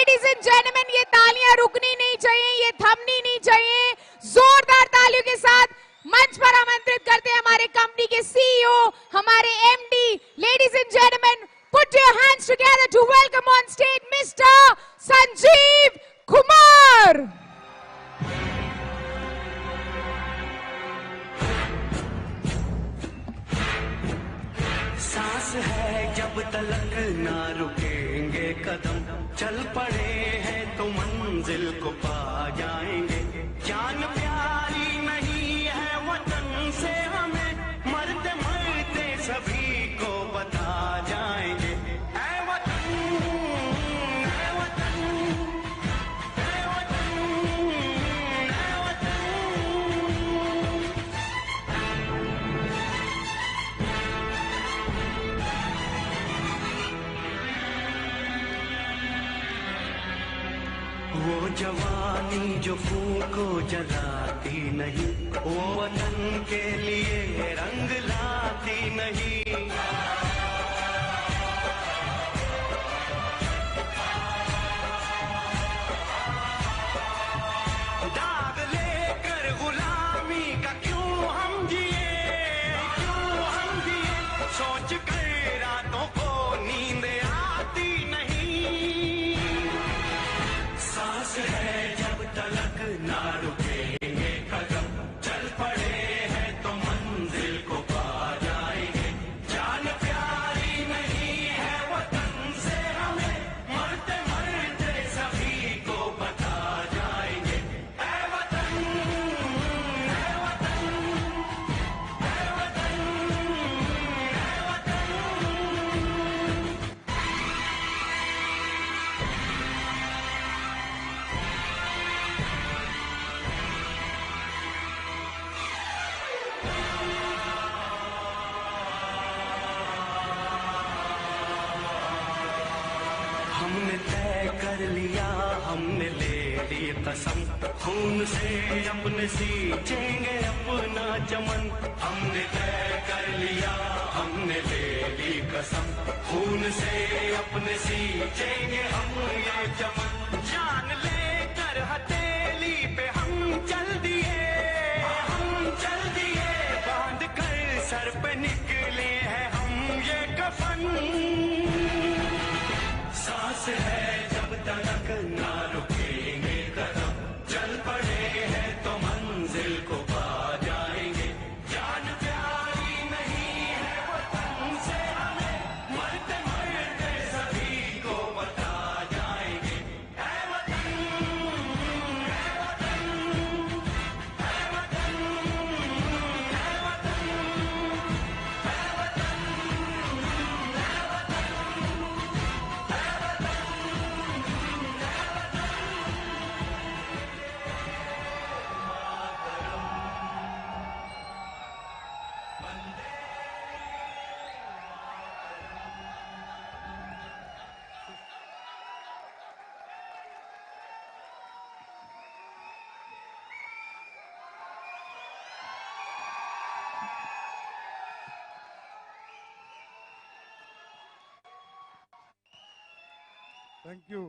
Ladies and gentleman, ये तालियां रुकनी नहीं चाहिए, ये थमनी नहीं चाहिए। जोरदार तालियों के साथ मंच पर आमंत्रित करते हैं हमारे कंपनी के सीईओ, हमारे MD. Ladies and gentleman, put your hands together to welcome on stage mister Sanjeev Kumar. सांस है जब तलक ना रुकेंगे कदम, चल पड़े हैं तो मंजिल को पा जाएंगे। जान प्यारी नहीं है वतन से हमें, मरते मरते सभी को बता जाएंगे। ऐ वतन, ऐ वतन, ऐ वतन, ऐ वतन। वो जवानी जो फूको जलाती नहीं, वो वतन के लिए रंग लाती नहीं। दाग लेकर गुलामी का क्यों हम जिए, क्यों हम जिए, सोच कर रातों को नींद आती नहीं। सांस है जब तलक ना रुकेंगे कदम, चल पड़े हैं तो मंजिल को पा जाएंगे। जान प्यारी नहीं है वतन से हमें, मरते मरते सभी को बता जाएंगे। ऐ वतन, ऐ वतन, ऐ वतन, ऐ वतन। हमने तय कर लिया, हमने ले ली कसम, खून से अपने सींचेंगे अपना चमन। हमने तय कर लिया, हमने ले ली कसम, खून से अपने सींचेंगे हम ये चमन। जान लेकर हथेली पे हम चल दिए, हम चल दिए, बांध कर सर पे निकले हैं हम ये कफन। सांस है जब तक ना रुकेंगे कदम, चल पड़े हैं तो मंजिल को पा जाएंगे। जान प्यारी नहीं है वतन से हमें, मरते मरते सभी को बता जाएंगे। ऐ वतन, ऐ वतन, ऐ वतन, ऐ वतन, ऐ वतन, ऐ वतन। Thank you.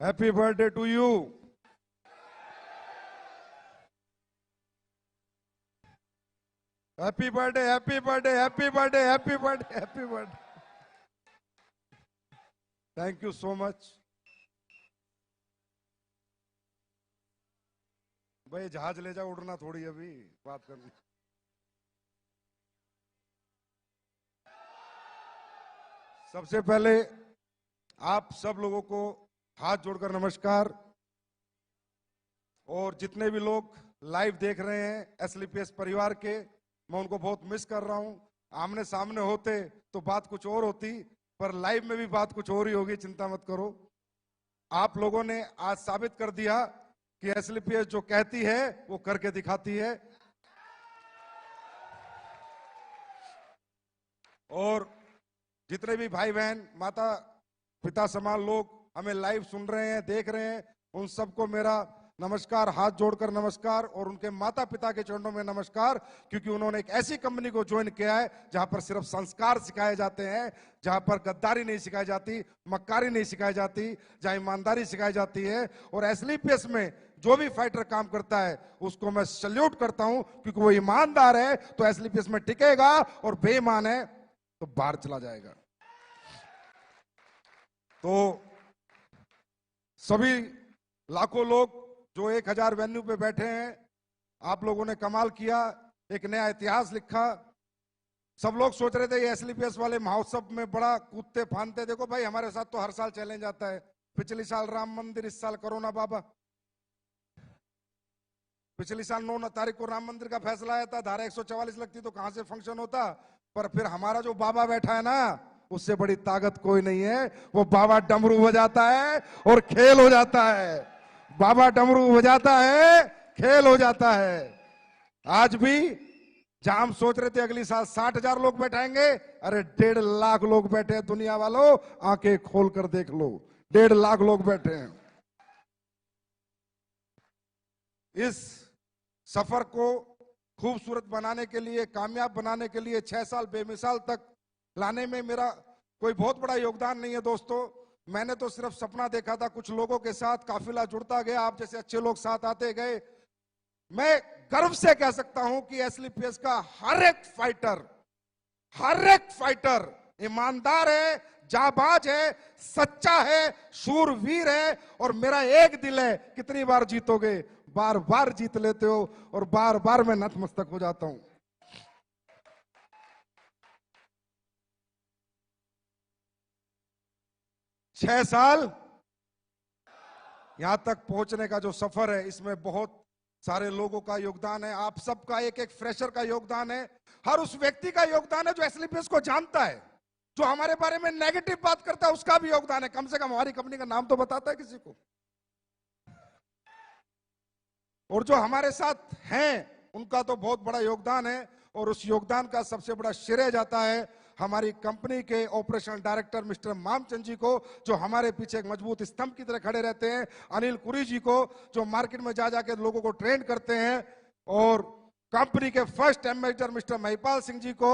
Happy birthday to you. Happy birthday, happy birthday, happy birthday, happy birthday, happy birthday. Thank you so much. भाई जहाज ले जाओ, उड़ना थोड़ी अभी बात करनी। सबसे पहले आप सब लोगों को हाथ जोड़कर नमस्कार। और जितने भी लोग लाइव देख रहे हैं एसलीपीएस परिवार के, मैं उनको बहुत मिस कर रहा हूं। आमने सामने होते तो बात कुछ और होती, पर लाइव में भी बात कुछ और ही होगी, चिंता मत करो। आप लोगों ने आज साबित कर दिया कि एसलीपीएस जो कहती है वो करके दिखाती है। और जितने भी भाई बहन माता पिता समान लोग हमें लाइव सुन रहे हैं, देख रहे हैं, उन सबको मेरा नमस्कार, हाथ जोड़कर नमस्कार, और उनके माता पिता के चरणों में नमस्कार, क्योंकि उन्होंने एक ऐसी कंपनी को ज्वाइन किया है जहां पर सिर्फ संस्कार सिखाए जाते हैं, जहां पर गद्दारी नहीं सिखाई जाती, मक्कारी नहीं सिखाई जाती, जहां ईमानदारी सिखाई जाती है। और एसलीपीएस में जो भी फाइटर काम करता है उसको मैं सल्यूट करता हूं, क्योंकि वो ईमानदार है तो एसलीपीएस में टिकेगा, और बेईमान है तो बाहर चला जाएगा। तो सभी लाखों लोग जो 1000 वेन्यू पे बैठे हैं, आप लोगों ने कमाल किया, एक नया इतिहास लिखा। सब लोग सोच रहे थे ये एसलीपीएस वाले महोत्सव में बड़ा कूदते फांदते, देखो भाई हमारे साथ तो हर साल चैलेंज आता है। पिछले साल राम मंदिर, इस साल कोरोना बाबा। पिछली साल 9 तारीख को राम मंदिर का फैसला आया था, धारा 144 लगती तो कहां से फंक्शन होता। पर फिर हमारा जो बाबा बैठा है ना, उससे बड़ी ताकत कोई नहीं है। वो बाबा डमरू बजाता है और खेल हो जाता है। बाबा डमरू बजाता है, खेल हो जाता है। आज भी जहां हम सोच रहे थे अगली साल 60,000 लोग बैठाएंगे, अरे 1.5 लाख लोग बैठे हैं। दुनिया वालों आंखें खोल कर देख लो, 1.5 लाख लोग बैठे हैं। इस सफर को खूबसूरत बनाने के लिए, कामयाब बनाने के लिए 6 साल बेमिसाल तक लाने में मेरा कोई बहुत बड़ा योगदान नहीं है दोस्तों। मैंने तो सिर्फ सपना देखा था, कुछ लोगों के साथ काफिला जुड़ता गया, आप जैसे अच्छे लोग साथ आते गए। मैं गर्व से कह सकता हूं कि एसलीपीएस का हर एक फाइटर ईमानदार है, जाबाज है, सच्चा है, शूरवीर है। और मेरा एक दिल है, कितनी बार जीतोगे? बार बार जीत लेते हो, और बार बार मैं नतमस्तक हो जाता हूं। छह साल यहां तक पहुंचने का जो सफर है, इसमें बहुत सारे लोगों का योगदान है। आप सबका, एक एक फ्रेशर का योगदान है, हर उस व्यक्ति का योगदान है जो एसलीपीएस को जानता है। जो हमारे बारे में नेगेटिव बात करता है उसका भी योगदान है, कम से कम हमारी कंपनी का नाम तो बताता है किसी को। और जो हमारे साथ हैं उनका तो बहुत बड़ा योगदान है, और उस योगदान का सबसे बड़ा श्रेय जाता है हमारी कंपनी के ऑपरेशनल डायरेक्टर मिस्टर मामचंद जी को, जो हमारे पीछे एक मजबूत स्तंभ की तरह खड़े रहते हैं, अनिल कुरी जी को, जो मार्केट में जा जाके लोगों को ट्रेन करते हैं, और कंपनी के first ambassador mister Mahipal Singh ji को,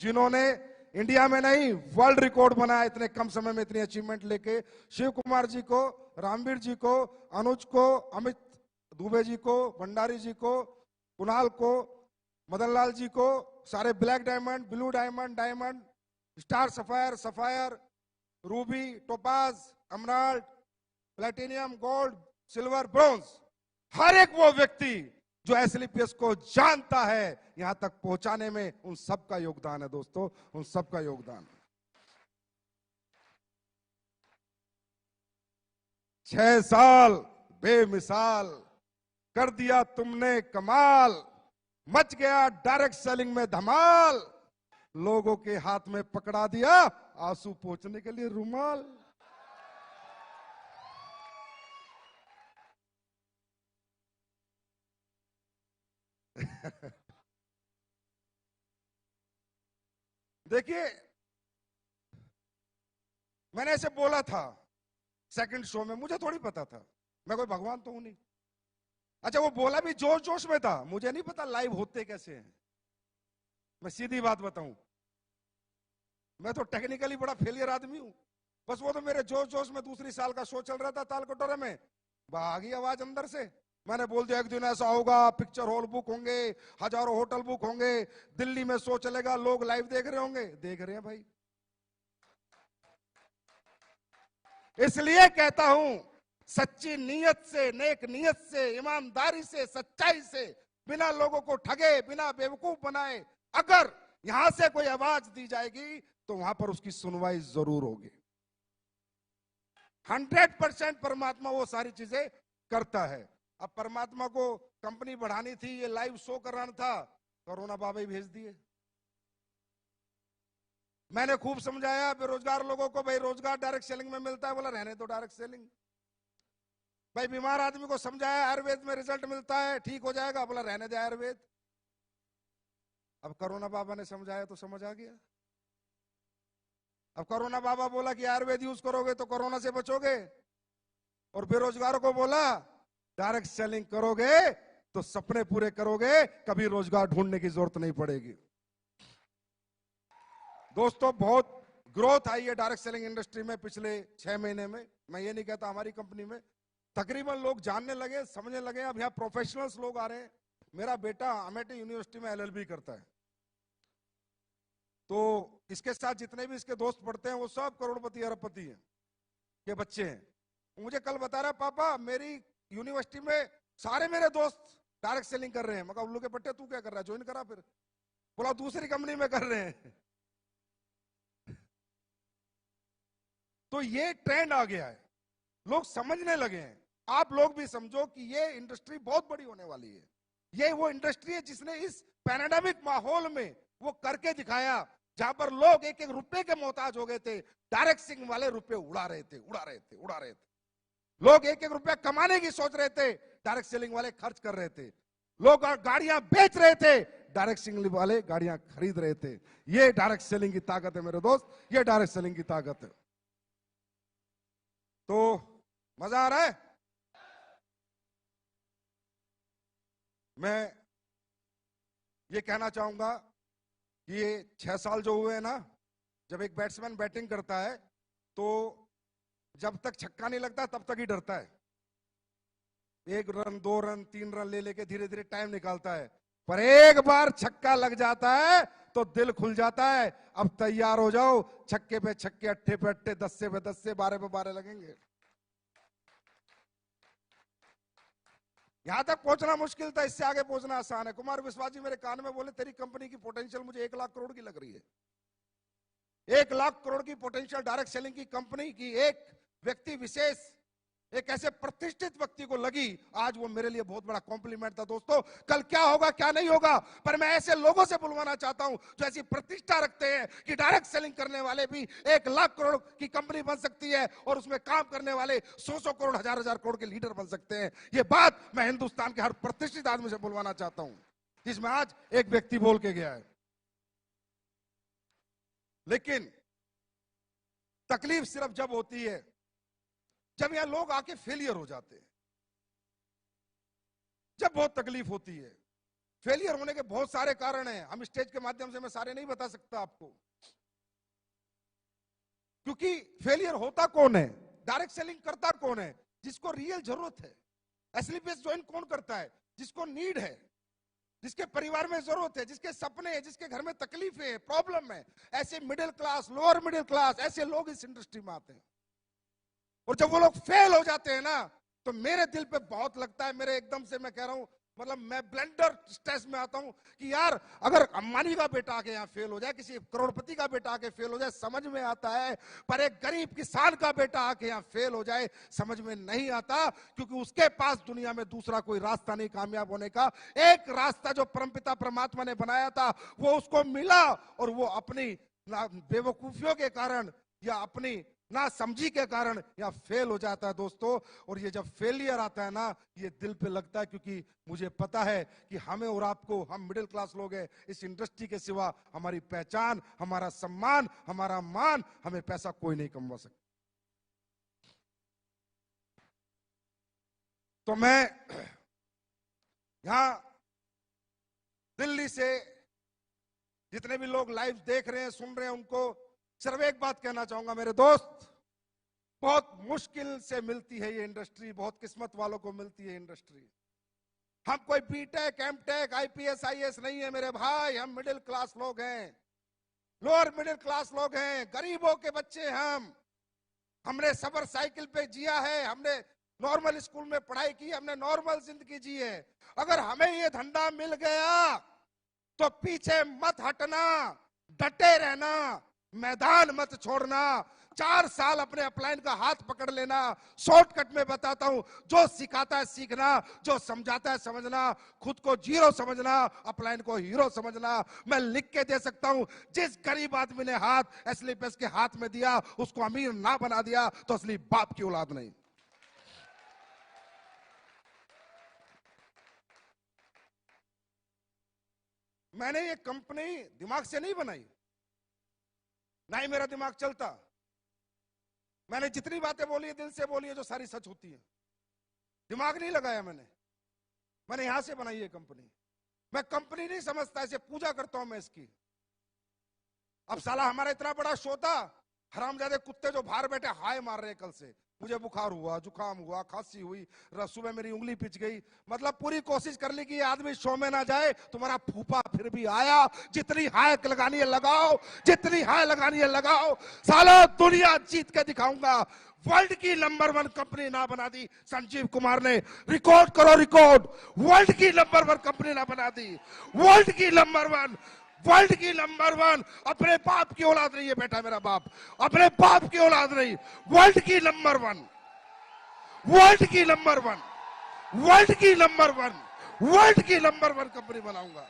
जिन्होंने इंडिया में नहीं वर्ल्ड रिकॉर्ड बनाया इतने कम समय में इतनी अचीवमेंट लेके, शिव कुमार जी को, रामवीर जी को, अनुज को, अमित दुबे जी को, भंडारी जी को, कुणाल को, मदन लाल जी को, सारे black diamond, blue diamond, diamond, star sapphire, sapphire, ruby, topaz, emerald, platinum, gold, silver, bronze, हर एक वो व्यक्ति जो एसलीपीएस को जानता है, यहां तक पहुंचाने में उन सबका योगदान है दोस्तों, उन सबका योगदान। 6 साल बेमिसाल कर दिया तुमने कमाल, मच गया डायरेक्ट सेलिंग में धमाल, लोगों के हाथ में पकड़ा दिया आंसू पोंछने के लिए रुमाल। देखिए, मैंने ऐसे बोला था सेकंड शो में, मुझे थोड़ी पता था, मैं कोई भगवान तो हूं नहीं। अच्छा, वो बोला भी जोश जोश में था, मुझे नहीं पता लाइव होते कैसे हैं। मैं सीधी बात बताऊं, मैं तो टेक्निकली बड़ा फेलियर आदमी हूं। बस वो तो मेरे जोश जोश में दूसरी साल का शो चल रहा था ताल कटोरे में, भागी आवाज अंदर से, मैंने बोल दिया एक दिन ऐसा होगा, पिक्चर हॉल बुक होंगे, हजारों होटल बुक होंगे, दिल्ली में शो चलेगा, लोग लाइव देख रहे होंगे। देख रहे हैं भाई। इसलिए कहता हूं, सच्ची नीयत से, नेक नीयत से, ईमानदारी से, सच्चाई से, बिना लोगों को ठगे, बिना बेवकूफ बनाए अगर यहां से कोई आवाज दी जाएगी तो वहां पर उसकी सुनवाई जरूर होगी। 100% परमात्मा वो सारी चीजें करता है। अब परमात्मा को कंपनी बढ़ानी थी, ये लाइव शो कराना था, कोरोना बाबा ही भेज दिए। मैंने खूब समझाया बेरोजगार लोगों को, भाई रोजगार डायरेक्ट सेलिंग में मिलता है, बोला रहने दो डायरेक्ट सेलिंग। भाई बीमार आदमी को समझाया आयुर्वेद में रिजल्ट मिलता है, ठीक हो जाएगा, बोला रहने दे आयुर्वेद। अब कोरोना बाबा ने समझाया तो समझ आ गया। अब कोरोना बाबा बोला कि आयुर्वेद यूज करोगे तो कोरोना से बचोगे, और बेरोजगारों को बोला डायरेक्ट सेलिंग करोगे तो सपने पूरे करोगे, कभी रोजगार ढूंढने की जरूरत नहीं पड़ेगी। दोस्तों, बहुत ग्रोथ आई है डायरेक्ट सेलिंग इंडस्ट्री में पिछले 6 महीने में। मैं ये नहीं कहता हमारी कंपनी में, तकरीबन लोग जानने लगे, समझने लगे। अब यहाँ प्रोफेशनल्स लोग आ रहे हैं। मेरा बेटा अमेठी यूनिवर्सिटी में एलएलबी करता है, तो इसके साथ जितने भी इसके दोस्त पढ़ते हैं वो सब करोड़पति अरबपति हैं के बच्चे हैं। मुझे कल बता रहा, पापा मेरी यूनिवर्सिटी में सारे मेरे दोस्त डायरेक्ट सेलिंग कर रहे हैं। मगर उल्लू के पट्टे तू क्या कर रहा है, ज्वाइन करा। फिर बोला दूसरी कंपनी में कर रहे हैं। तो ये ट्रेंड आ गया है, लोग समझने लगे हैं। आप लोग भी समझो कि ये इंडस्ट्री बहुत बड़ी होने वाली है। ये वो इंडस्ट्री है जिसने इस पैंडेमिक माहौल में वो करके दिखाया, जहां पर लोग एक एक रुपए के मोहताज हो गए थे। डायरेक्ट सेलिंग वाले रुपए उड़ा रहे थे। लोग एक एक रुपया कमाने की सोच रहे थे, डायरेक्ट सेलिंग वाले खर्च कर रहे थे। लोग गाड़ियां बेच रहे थे, डायरेक्ट सेलिंग वाले गाड़ियां खरीद रहे थे। ये डायरेक्ट सेलिंग की ताकत है मेरे दोस्त, ये डायरेक्ट सेलिंग की ताकत है। तो मजा आ रहा है। मैं ये कहना चाहूंगा कि ये 6 साल जो हुए हैं ना, जब एक बैट्समैन बैटिंग करता है तो जब तक छक्का नहीं लगता तब तक ही डरता है। 1 रन 2 रन 3 रन ले लेके धीरे धीरे टाइम निकालता है, पर एक बार छक्का लग जाता है तो दिल खुल जाता है। अब तैयार हो जाओ, छक्के पे छक्के, अट्ठे पे अट्ठे, 10 पे 10, 12 पे 12 लगेंगे। यहां तक पहुंचना मुश्किल था, इससे आगे पहुंचना आसान है। कुमार विश्वास जी मेरे कान में बोले, तेरी कंपनी की पोटेंशियल मुझे 1 लाख करोड़ की लग रही है। 1 लाख करोड़ की पोटेंशियल डायरेक्ट सेलिंग की कंपनी की एक व्यक्ति विशेष, एक ऐसे प्रतिष्ठित व्यक्ति को लगी। आज वो मेरे लिए बहुत बड़ा कॉम्प्लीमेंट था। दोस्तों, कल क्या होगा क्या नहीं होगा, पर मैं ऐसे लोगों से बुलवाना चाहता हूं जो ऐसी प्रतिष्ठा रखते हैं कि डायरेक्ट सेलिंग करने वाले भी 1 लाख करोड़ की कंपनी बन सकती है और उसमें काम करने वाले 100 करोड़, 1000 करोड़ के लीडर बन सकते हैं। ये बात मैं हिंदुस्तान के हर प्रतिष्ठित आदमी से बुलवाना चाहता हूं, जिसमें आज एक व्यक्ति बोल के गया है। लेकिन तकलीफ सिर्फ जब होती है जब यहां लोग आके फेलियर हो जाते हैं, जब बहुत तकलीफ होती है। फेलियर होने के बहुत सारे कारण हैं, हम स्टेज के माध्यम से मैं सारे नहीं बता सकता आपको, क्योंकि फेलियर होता कौन है, डायरेक्ट सेलिंग करता कौन है, जिसको रियल जरूरत है। एसएलपीएस ज्वाइन कौन करता है, जिसको नीड है, जिसके परिवार में जरूरत है, जिसके सपने हैं, जिसके घर में तकलीफें है, प्रॉब्लम है। ऐसे middle class, lower middle class, ऐसे लोग इस इंडस्ट्री में आते हैं। और जब वो लोग फेल हो जाते हैं ना, तो मेरे दिल पे बहुत लगता है। मेरे एकदम से मैं कह रहा हूं, मतलब मैं ब्लेंडर स्ट्रेस में आता हूं कि यार अगर अंबानी का बेटा आके यहाँ फेल हो जाए, किसी करोड़पति का बेटा आके फेल हो जाए, समझ में आता है। पर एक गरीब किसान का बेटा आके यहाँ फेल हो जाए, समझ में नहीं आता, क्योंकि उसके पास दुनिया में दूसरा कोई रास्ता नहीं कामयाब होने का। एक रास्ता जो परमपिता परमात्मा ने बनाया था वो उसको मिला, और वो अपनी बेवकूफियों के कारण या अपनी ना समझी के कारण या फेल हो जाता है दोस्तों। और ये जब फेलियर आता है ना, ये दिल पे लगता है, क्योंकि मुझे पता है कि हमें और आपको, हम मिडिल क्लास लोग हैं, इस इंडस्ट्री के सिवा हमारी पहचान, हमारा सम्मान, हमारा मान, हमें पैसा कोई नहीं कमवा सकता। तो मैं यहां दिल्ली से जितने भी लोग लाइव देख रहे हैं, सुन रहे हैं, उनको सिर्फ एक बात कहना चाहूंगा, मेरे दोस्त, बहुत मुश्किल से मिलती है ये इंडस्ट्री, बहुत किस्मत वालों को मिलती है इंडस्ट्री। हम कोई बीटेक, एमटेक, आईपीएस, आईएएस नहीं है मेरे भाई, हम मिडिल क्लास लोग हैं, लोअर मिडिल क्लास लोग हैं, गरीबों के बच्चे हमने सबर साइकिल पे जिया है, हमने नॉर्मल स्कूल में पढ़ाई की, हमने नॉर्मल जिंदगी जी है। अगर हमें ये धंधा मिल गया तो पीछे मत हटना, डटे रहना, मैदान मत छोड़ना। 4 साल अपने अपलाइन का हाथ पकड़ लेना। शॉर्टकट में बताता हूं, जो सिखाता है सीखना, जो समझाता है समझना, खुद को जीरो समझना, अपलाइन को हीरो समझना। मैं लिख के दे सकता हूं, जिस गरीब आदमी ने हाथ एसएलपीएस के हाथ में दिया उसको अमीर ना बना दिया तो असली बाप की औलाद नहीं। मैंने ये कंपनी दिमाग से नहीं बनाई, ना ही मेरा दिमाग चलता। मैंने जितनी बातें बोली है दिल से बोली है, जो सारी सच होती है। दिमाग नहीं लगाया मैंने यहां से बनाई है कंपनी। मैं कंपनी नहीं समझता, इसे पूजा करता हूं मैं इसकी। अब साला हमारा इतना बड़ा शो था, हरामजादे कुत्ते जो बाहर बैठे हाय मार रहे हैं कल से। मुझे बुखार हुआ, जुकाम हुआ, खांसी हुई, सुबह मेरी उंगली पिच गई। मतलब पूरी कोशिश कर ली कि ये आदमी शो में ना जाए। तुम्हारा फूफा फिर भी आया। जितनी हाय लगानी है लगाओ, जितनी हाय लगानी है लगाओ। साला दुनिया जीत के दिखाऊंगा। वर्ल्ड की नंबर 1 कंपनी ना बना दी संजीव कुमार ने। रिकॉर्ड करो रिकॉर्ड, वर्ल्ड की नंबर 1 कंपनी ना बना दी। वर्ल्ड की नंबर 1, वर्ल्ड की नंबर 1। अपने बाप की औलाद नहीं है बेटा, मेरा बाप अपने बाप की औलाद नहीं। वर्ल्ड की नंबर 1, वर्ल्ड की नंबर 1, वर्ल्ड की नंबर 1, वर्ल्ड की नंबर 1 कंपनी बनाऊंगा।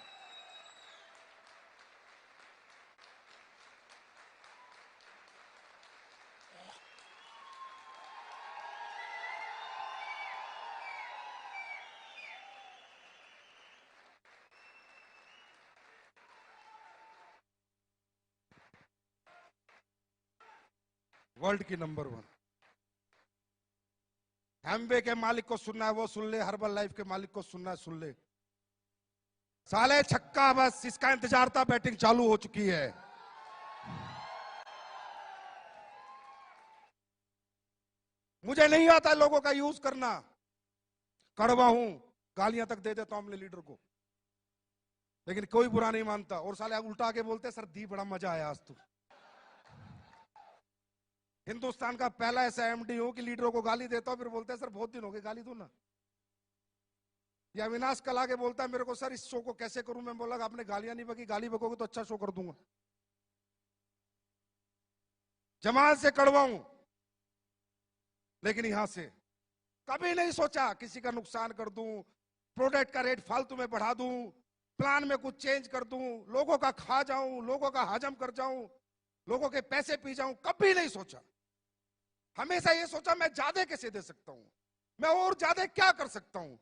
वर्ल्ड की नंबर 1। एमवे के मालिक को सुनना है वो सुन ले, हर्बल लाइफ के मालिक को सुनना है सुन ले। साले छक्का, बस इसका इंतजार था, बैटिंग चालू हो चुकी है। मुझे नहीं आता लोगों का यूज करना, कड़वा हूं, गालियां तक दे देता हूं अपने लीडर को, लेकिन कोई बुरा नहीं मानता। और साले उल्टा के बोलते सर दी बड़ा मजा आया आज तो। हिंदुस्तान का पहला ऐसा एमडी हूं कि लीडरों को गाली देता हूं, फिर बोलते हैं सर बहुत दिन हो गए गाली दो ना। या अविनाश कल आके बोलता है मेरे को सर इस शो को कैसे करूं। मैं बोला आपने गालियां नहीं बकी, गाली बकोगे तो अच्छा शो कर दूंगा। जमात से कड़वा हूं, लेकिन यहां से कभी नहीं सोचा किसी का नुकसान कर दूं, प्रोडक्ट का रेट फालतू में बढ़ा दूं, प्लान में कुछ चेंज कर दूं, लोगों का खा जाऊं, लोगों का हजम कर जाऊं, लोगों के पैसे पी जाऊं। कभी नहीं सोचा। हमेशा ये सोचा मैं ज्यादा कैसे दे सकता हूं, मैं और ज्यादा क्या कर सकता हूं।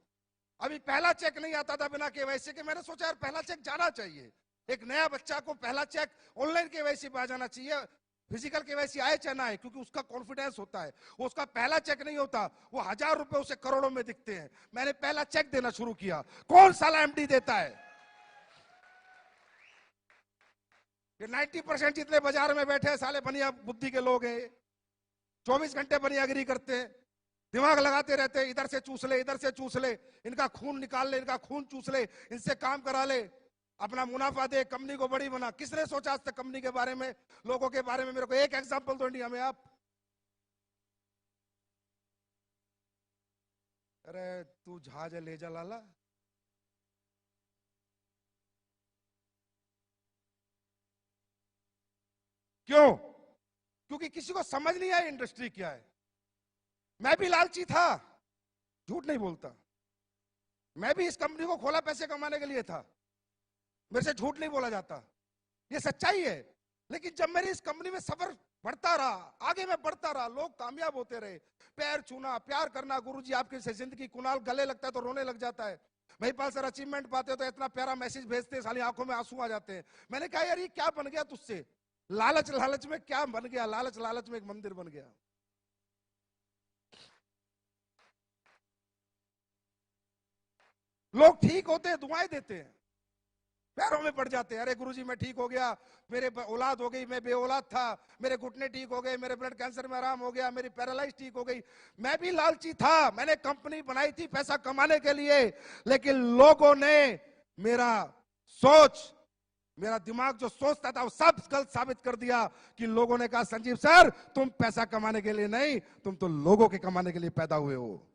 अभी पहला चेक नहीं आता था बिना केवाईसी के। मैंने सोचा यार पहला चेक जाना चाहिए। एक नया बच्चा को पहला चेक ऑनलाइन केवाईसी पे आ जाना चाहिए, फिजिकल केवाईसी आए चाहे ना आए, क्योंकि उसका कॉन्फिडेंस होता है। वो उसका पहला चेक नहीं होता, वो 1000 रुपए उसे करोड़ों में दिखते हैं। मैंने पहला चेक देना शुरू किया। कौन साला एमडी देता है? ये 90% जितने बाजार में बैठे हैं साले बनिया बुद्धि के लोग हैं। 24 घंटे बनियागिरी करते हैं, दिमाग लगाते रहते हैं, इधर से चूस ले, इधर से चूस ले, इनका खून निकाल ले, इनका खून चूस ले, इनसे काम करा ले, अपना मुनाफा दे, कंपनी को बड़ी बना। किसने सोचा आज तक कंपनी के बारे में, लोगों के बारे में? मेरे को एक एग्जांपल दो इंडिया में आप। अरे तू जहाज ले जा लाला। क्यों? क्योंकि किसी को समझ नहीं आया इंडस्ट्री क्या है। मैं भी लालची था, झूठ नहीं बोलता। मैं भी इस कंपनी को खोला पैसे कमाने के लिए था, मेरे से झूठ नहीं बोला जाता, ये सच्चाई है। लेकिन जब मेरी इस कंपनी में सफर बढ़ता रहा, आगे मैं बढ़ता रहा, लोग कामयाब होते रहे, पैर छूना, प्यार करना। गुरुजी आपकी जिंदगी, कुणाल गले लगता है तो रोने लग जाता है, महिपाल सर अचीवमेंट पाते हो तो इतना प्यारा मैसेज भेजते हैं, साली आंखों में आंसू आ जाते हैं। मैंने कहा यार ये क्या बन गया तुझसे? लालच लालच में क्या बन गया? लालच लालच में एक मंदिर बन गया। लोग ठीक होते हैं, दुआएं देते हैं, पैरों में पड़ जाते हैं। अरे गुरुजी मैं ठीक हो गया, मेरे औलाद हो गई, मैं बेऔलाद था, मेरे घुटने ठीक हो गए, मेरे ब्लड कैंसर में आराम हो गया, मेरी पैरालाइज ठीक हो गई। मैं भी लालची था, मैंने कंपनी बनाई थी पैसा कमाने के लिए, लेकिन लोगों ने मेरा सोच, मेरा दिमाग जो सोचता था वो सब गलत साबित कर दिया। कि लोगों ने कहा संजीव सर तुम पैसा कमाने के लिए नहीं, तुम तो लोगों के कमाने के लिए पैदा हुए हो।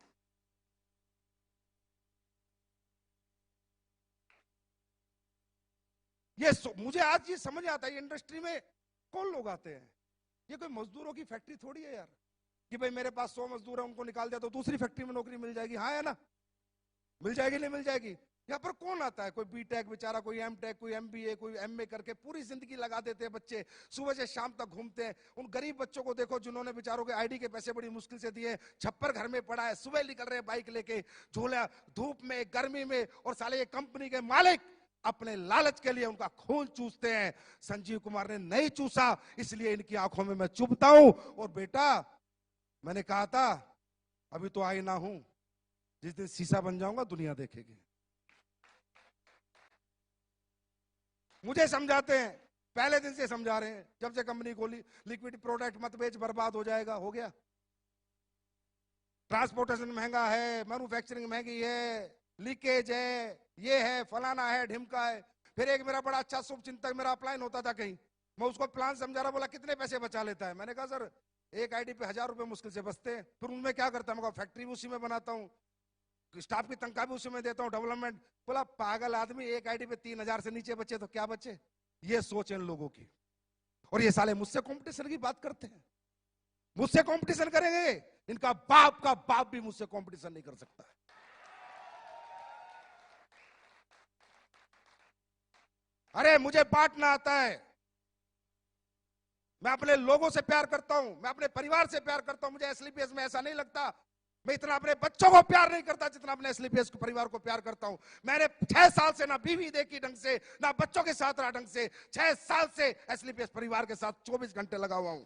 ये मुझे आज ये समझ आता है इंडस्ट्री में कौन लोग आते हैं। ये कोई मजदूरों की फैक्ट्री थोड़ी है यार, कि भाई मेरे पास 100 मजदूर है, उनको निकाल दिया तो दूसरी फैक्ट्री में नौकरी मिल जाएगी। हाँ है ना, मिल जाएगी नहीं मिल जाएगी। यहाँ पर कौन आता है? कोई बीटेक बेचारा, कोई एमटेक, कोई एमबीए, कोई एमए करके पूरी जिंदगी लगा देते हैं बच्चे, सुबह से शाम तक घूमते हैं। उन गरीब बच्चों को देखो जिन्होंने बेचारों के आईडी के पैसे बड़ी मुश्किल से दिए, छप्पर घर में पड़ा है, सुबह निकल रहे हैं बाइक लेके, झोला धूप में गर्मी में, और साले ये कंपनी के मालिक अपने लालच के लिए उनका खून चूसते हैं। संजीव कुमार ने नहीं चूसा, इसलिए इनकी आंखों में मैं चुभता हूं। और बेटा मैंने कहा था अभी तो आई ना हूं, जिस दिन शीशा बन जाऊंगा दुनिया देखेगी। मुझे समझाते हैं, पहले दिन से समझा रहे हैं, जब से कंपनी खोली, लिक्विड प्रोडक्ट मत बेच, बर्बाद हो जाएगा। हो गया। ट्रांसपोर्टेशन महंगा है, मैन्युफैक्चरिंग महंगी है, लीकेज है, ये है, फलाना है, ढिमका है। फिर एक मेरा बड़ा अच्छा शुभ चिंतक मेरा अपलाइन होता था कहीं, मैं उसको प्लान समझा रहा, बोला कितने पैसे बचा लेता है। मैंने कहा सर एक आईडी पे 1000 रुपए मुश्किल से बचते हैं। फिर उनमें क्या करता है, मैं फैक्ट्री भी उसी में बनाता हूँ, स्टाफ की तनख्वाह भी उसी में देता हूँ, डेवलपमेंट। बोला पागल आदमी, एक आईडी पे 3000 से नीचे बचे तो क्या बचे। ये सोच इन लोगों की। और ये साले मुझसे कंपटीशन की बात करते हैं, मुझसे कंपटीशन करेंगे, इनका बाप का बाप भी मुझसे कंपटीशन नहीं कर सकता। अरे मुझे बांटना आता है, मैं अपने लोगों से प्यार करता हूं, मैं अपने परिवार से प्यार करता हूं। मुझे एसलीपीएस में ऐसा नहीं लगता मैं इतना अपने बच्चों को प्यार नहीं करता जितना अपने एसलीपीएस के परिवार को प्यार करता हूं। मैंने 6 साल से ना बीवी देखी ढंग से, ना बच्चों के साथ रहा ढंग से। 6 साल से एसलीपीएस परिवार के साथ 24 घंटे लगा हुआ हूं।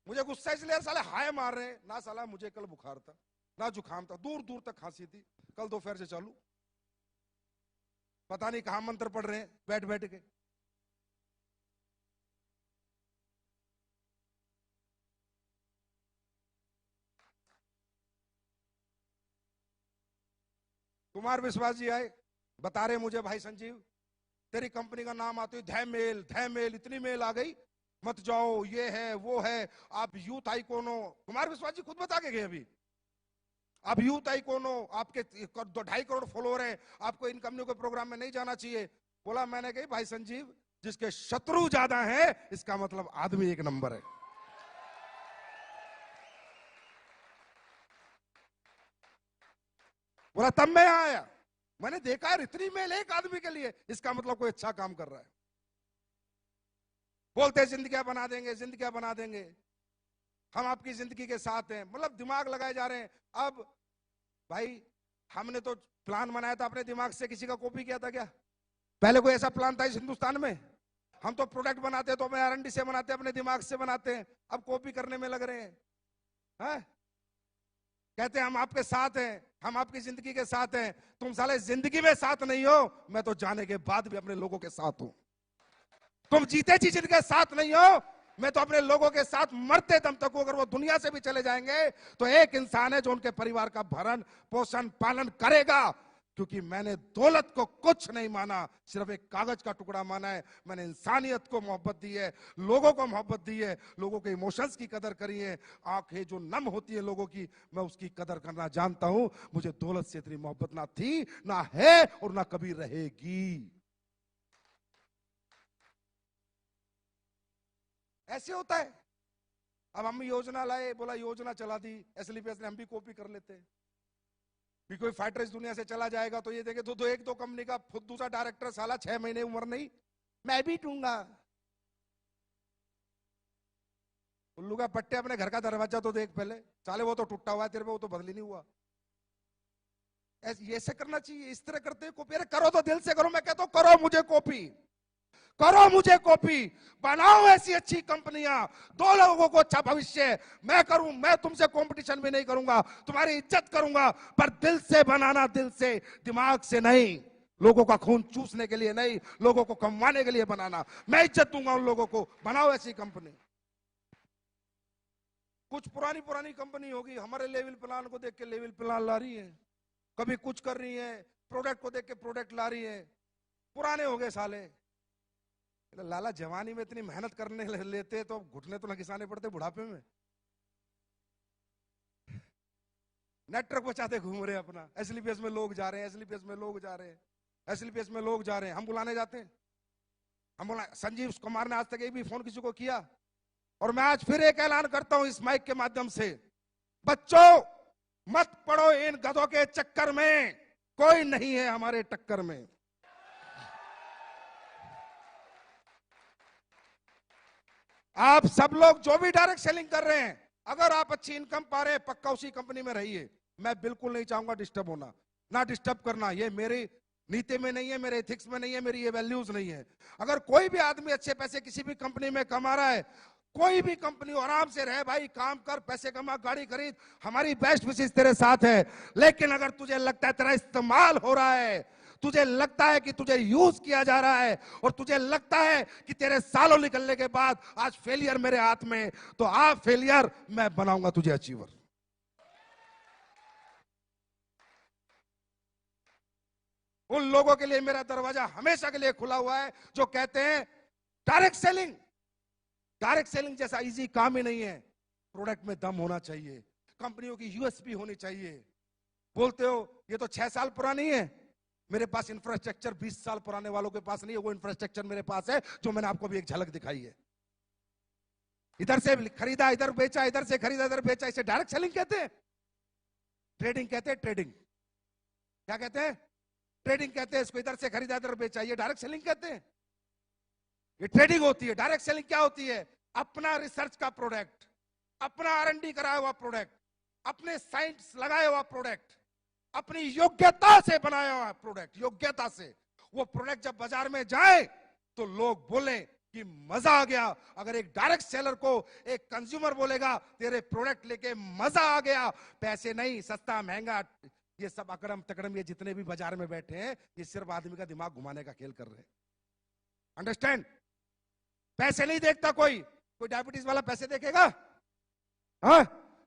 मुझे गुस्सा इसलिए साले हाय मार रहे हैं ना। साला मुझे कल बुखार था ना जुकाम था, दूर दूर तक खांसी थी, कल दोपहर से चालू, पता नहीं कहां मंत्र पढ़ रहे हैं बैठ बैठ के। कुमार विश्वास जी आए, बता रहे मुझे भाई संजीव तेरी कंपनी का नाम आते ही धैमेल धैमेल इतनी मेल आ गई, मत जाओ, ये है वो है, आप यूथ आइकॉन हो। कुमार विश्वास जी खुद बता के गए अभी, आप यूथ आइकॉन हो, आपके 2.5 करोड़ फॉलोअर हैं, आपको इन कंपनियों के प्रोग्राम में नहीं जाना चाहिए। बोला मैंने कही भाई संजीव जिसके शत्रु ज्यादा हैं इसका मतलब आदमी एक नंबर है। बोला तब मैं यहां आया, मैंने देखा है इतनी मेल एक आदमी के लिए, इसका मतलब कोई अच्छा काम कर रहा है। बोलते जिंदगियां बना देंगे, जिंदगियां बना देंगे, हम आपकी जिंदगी के साथ हैं, मतलब दिमाग लगाए जा रहे हैं। अब भाई हमने तो प्लान बनाया था अपने दिमाग से, किसी का कॉपी किया था क्या? पहले कोई ऐसा प्लान था इस हिंदुस्तान में? हम तो प्रोडक्ट बनाते तो अपने R&D से बनाते, अपने दिमाग से बनाते हैं, अब कॉपी करने में लग रहे हैं। कहते हैं हम आपके साथ हैं, हम आपकी जिंदगी के साथ हैं। तुम साले जिंदगी में साथ नहीं हो, मैं तो जाने के बाद भी अपने लोगों के साथ हूं। तुम जीते जी जिनके साथ नहीं हो, मैं तो अपने लोगों के साथ मरते दम तक हूं। अगर वो दुनिया से भी चले जाएंगे तो एक इंसान है जो उनके परिवार का भरण पोषण पालन करेगा, क्योंकि मैंने दौलत को कुछ नहीं माना, सिर्फ एक कागज का टुकड़ा माना है। मैंने इंसानियत को मोहब्बत दी है, लोगों को मोहब्बत दी है, लोगों के इमोशंस की कदर करी है। आंखें जो नम होती है लोगों की, मैं उसकी कदर करना जानता हूं। मुझे दौलत से इतनी मोहब्बत ना थी, ना है और ना कभी रहेगी। ऐसे होता है। अब हम योजना लाए, बोला योजना चला दी एसलीपीएस ने, हम भी कॉपी कर लेते हैं कि कोई फाइटर इस दुनिया से चला जाएगा तो ये देखे तो एक दो कंपनी का दूसरा डायरेक्टर साला 6 महीने उम्र नहीं, मैं भी दूंगा। उल्लू का पट्टे, अपने घर का दरवाजा तो देख पहले, साले वो तो टूटा हुआ है तेरे पे, वो तो बदली नहीं हुआ। ऐसे करना चाहिए, इस तरह करते कॉपी। अरे करो तो दिल से करो, मैं कहता हूं करो मुझे कॉपी, करो मुझे कॉपी, बनाओ ऐसी अच्छी कंपनियां, दो लोगों को अच्छा भविष्य। मैं करूं, मैं तुमसे कंपटीशन भी नहीं करूंगा, तुम्हारी इज्जत करूंगा, पर दिल से बनाना, दिल से, दिमाग से नहीं। लोगों का खून चूसने के लिए नहीं, लोगों को कमवाने के लिए बनाना। मैं इज्जत दूंगा उन लोगों को, बनाओ ऐसी कंपनी। कुछ पुरानी पुरानी कंपनी होगी, हमारे लेवल प्लान को देख के लेवल प्लान ला रही है, कभी कुछ कर रही है, प्रोडक्ट को देख के प्रोडक्ट ला रही है। पुराने हो गए साले। लाला जवानी में इतनी मेहनत करने लेते तो घुटने तो न घिसाने पड़ते बुढ़ापे में। नेटवर्क बचाते घूम रहे अपना, एसलीपीएस में लोग जा रहे हैं, एसलीपीएस में लोग जा रहे हैं, एसलीपीएस में लोग जा रहे हैं। हम बुलाने जाते हैं, हम बोला संजीव कुमार ने आज तक एक भी फोन किसी को किया। और मैं आज फिर एक ऐलान करता हूं इस माइक के माध्यम से, बच्चों मत पड़ो इन गधों के चक्कर में, कोई नहीं है हमारे टक्कर में। आप सब लोग जो भी डायरेक्ट सेलिंग कर रहे हैं, अगर आप अच्छी इनकम पा रहे हैं, पक्का उसी कंपनी में रहिए। मैं बिल्कुल नहीं चाहूंगा डिस्टर्ब होना, ना डिस्टर्ब करना, ये मेरी नीति में नहीं है, मेरे एथिक्स में नहीं है, मेरी ये वैल्यूज नहीं है। अगर कोई भी आदमी अच्छे पैसे किसी भी कंपनी में कमा रहा है, कोई भी कंपनी हो, आराम से रह भाई, काम कर, पैसे कमा, गाड़ी खरीद, हमारी बेस्ट विशेष तेरे साथ है। लेकिन अगर तुझे लगता है तेरा इस्तेमाल हो रहा है, तुझे लगता है कि तुझे यूज किया जा रहा है, और तुझे लगता है कि तेरे सालों निकलने के बाद आज फेलियर मेरे हाथ में, तो आप फेलियर, मैं बनाऊंगा तुझे अचीवर। उन लोगों के लिए मेरा दरवाजा हमेशा के लिए खुला हुआ है जो कहते हैं डायरेक्ट सेलिंग, डायरेक्ट सेलिंग जैसा इजी काम ही नहीं है। प्रोडक्ट में दम होना चाहिए, कंपनियों की यूएसपी होनी चाहिए। बोलते हो ये तो 6 साल पुरानी है, मेरे पास इंफ्रास्ट्रक्चर 20 साल पुराने वालों के पास नहीं है, वो इंफ्रास्ट्रक्चर मेरे पास है जो मैंने आपको भी एक झलक दिखाई है। इधर से खरीदा इधर बेचा, इधर से खरीदा इधर बेचा, इसे डायरेक्ट सेलिंग कहते हैं। ट्रेडिंग कहते हैं, ट्रेडिंग क्या कहते हैं, ट्रेडिंग कहते हैं इसको। इधर से खरीदा इधर बेचा, ये डायरेक्ट सेलिंग कहते हैं, ये ट्रेडिंग होती है। डायरेक्ट सेलिंग क्या होती है, अपना रिसर्च का प्रोडक्ट, अपना R&D कराया हुआ प्रोडक्ट, अपने साइंस लगाया हुआ प्रोडक्ट, अपनी योग्यता से बनाया हुआ प्रोडक्ट, योग्यता से वो प्रोडक्ट जब बाजार में जाए तो लोग बोले कि मजा आ गया। अगर एक डायरेक्ट सेलर को एक कंज्यूमर बोलेगा तेरे प्रोडक्ट लेके मजा आ गया, पैसे नहीं, सस्ता महंगा, ये सब अकड़म तकड़म, ये जितने भी बाजार में बैठे हैं ये सिर्फ आदमी का दिमाग घुमाने का खेल कर रहे हैं। अंडरस्टैंड? पैसे नहीं देखता कोई डायबिटीज वाला पैसे देखेगा? हाँ,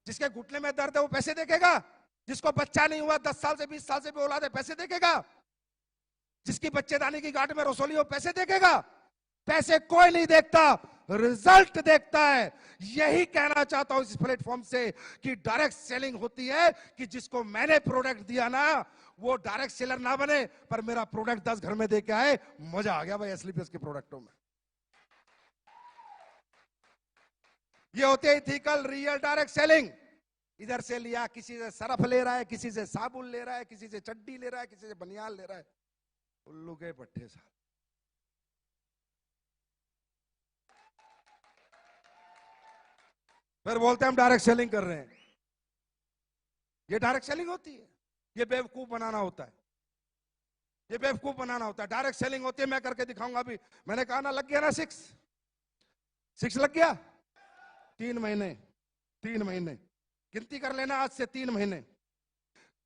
जिसके घुटने में दर्द है वो पैसे देखेगा? जिसको बच्चा नहीं हुआ 10 साल से 20 साल से भी औलाद है पैसे देखेगा? जिसकी बच्चेदानी की गांठ में रसोली हो पैसे देखेगा? पैसे कोई नहीं देखता, रिजल्ट देखता है। यही कहना चाहता हूं इस प्लेटफॉर्म से कि डायरेक्ट सेलिंग होती है कि जिसको मैंने प्रोडक्ट दिया ना वो डायरेक्ट सेलर ना बने, पर मेरा प्रोडक्ट 10 घर में दे के आए, मजा आ गया भाई एसलीपीएस के प्रोडक्टों में। ये होते है इथिकल रियल डायरेक्ट सेलिंग। इधर से लिया, किसी से सरफ ले रहा है, किसी से साबुन ले रहा है, किसी से चड्डी ले रहा है, किसी से बनियान ले रहा है, उल्लू के पट्टे साहब। फिर बोलते हैं हम डायरेक्ट सेलिंग कर रहे हैं। ये डायरेक्ट सेलिंग होती है, ये बेवकूफ बनाना होता है, ये बेवकूफ बनाना होता है। डायरेक्ट सेलिंग होती है, मैं करके दिखाऊंगा। अभी मैंने कहा ना, लग गया ना 6 लग गया। 3 महीने गिनती कर लेना, आज से 3 महीने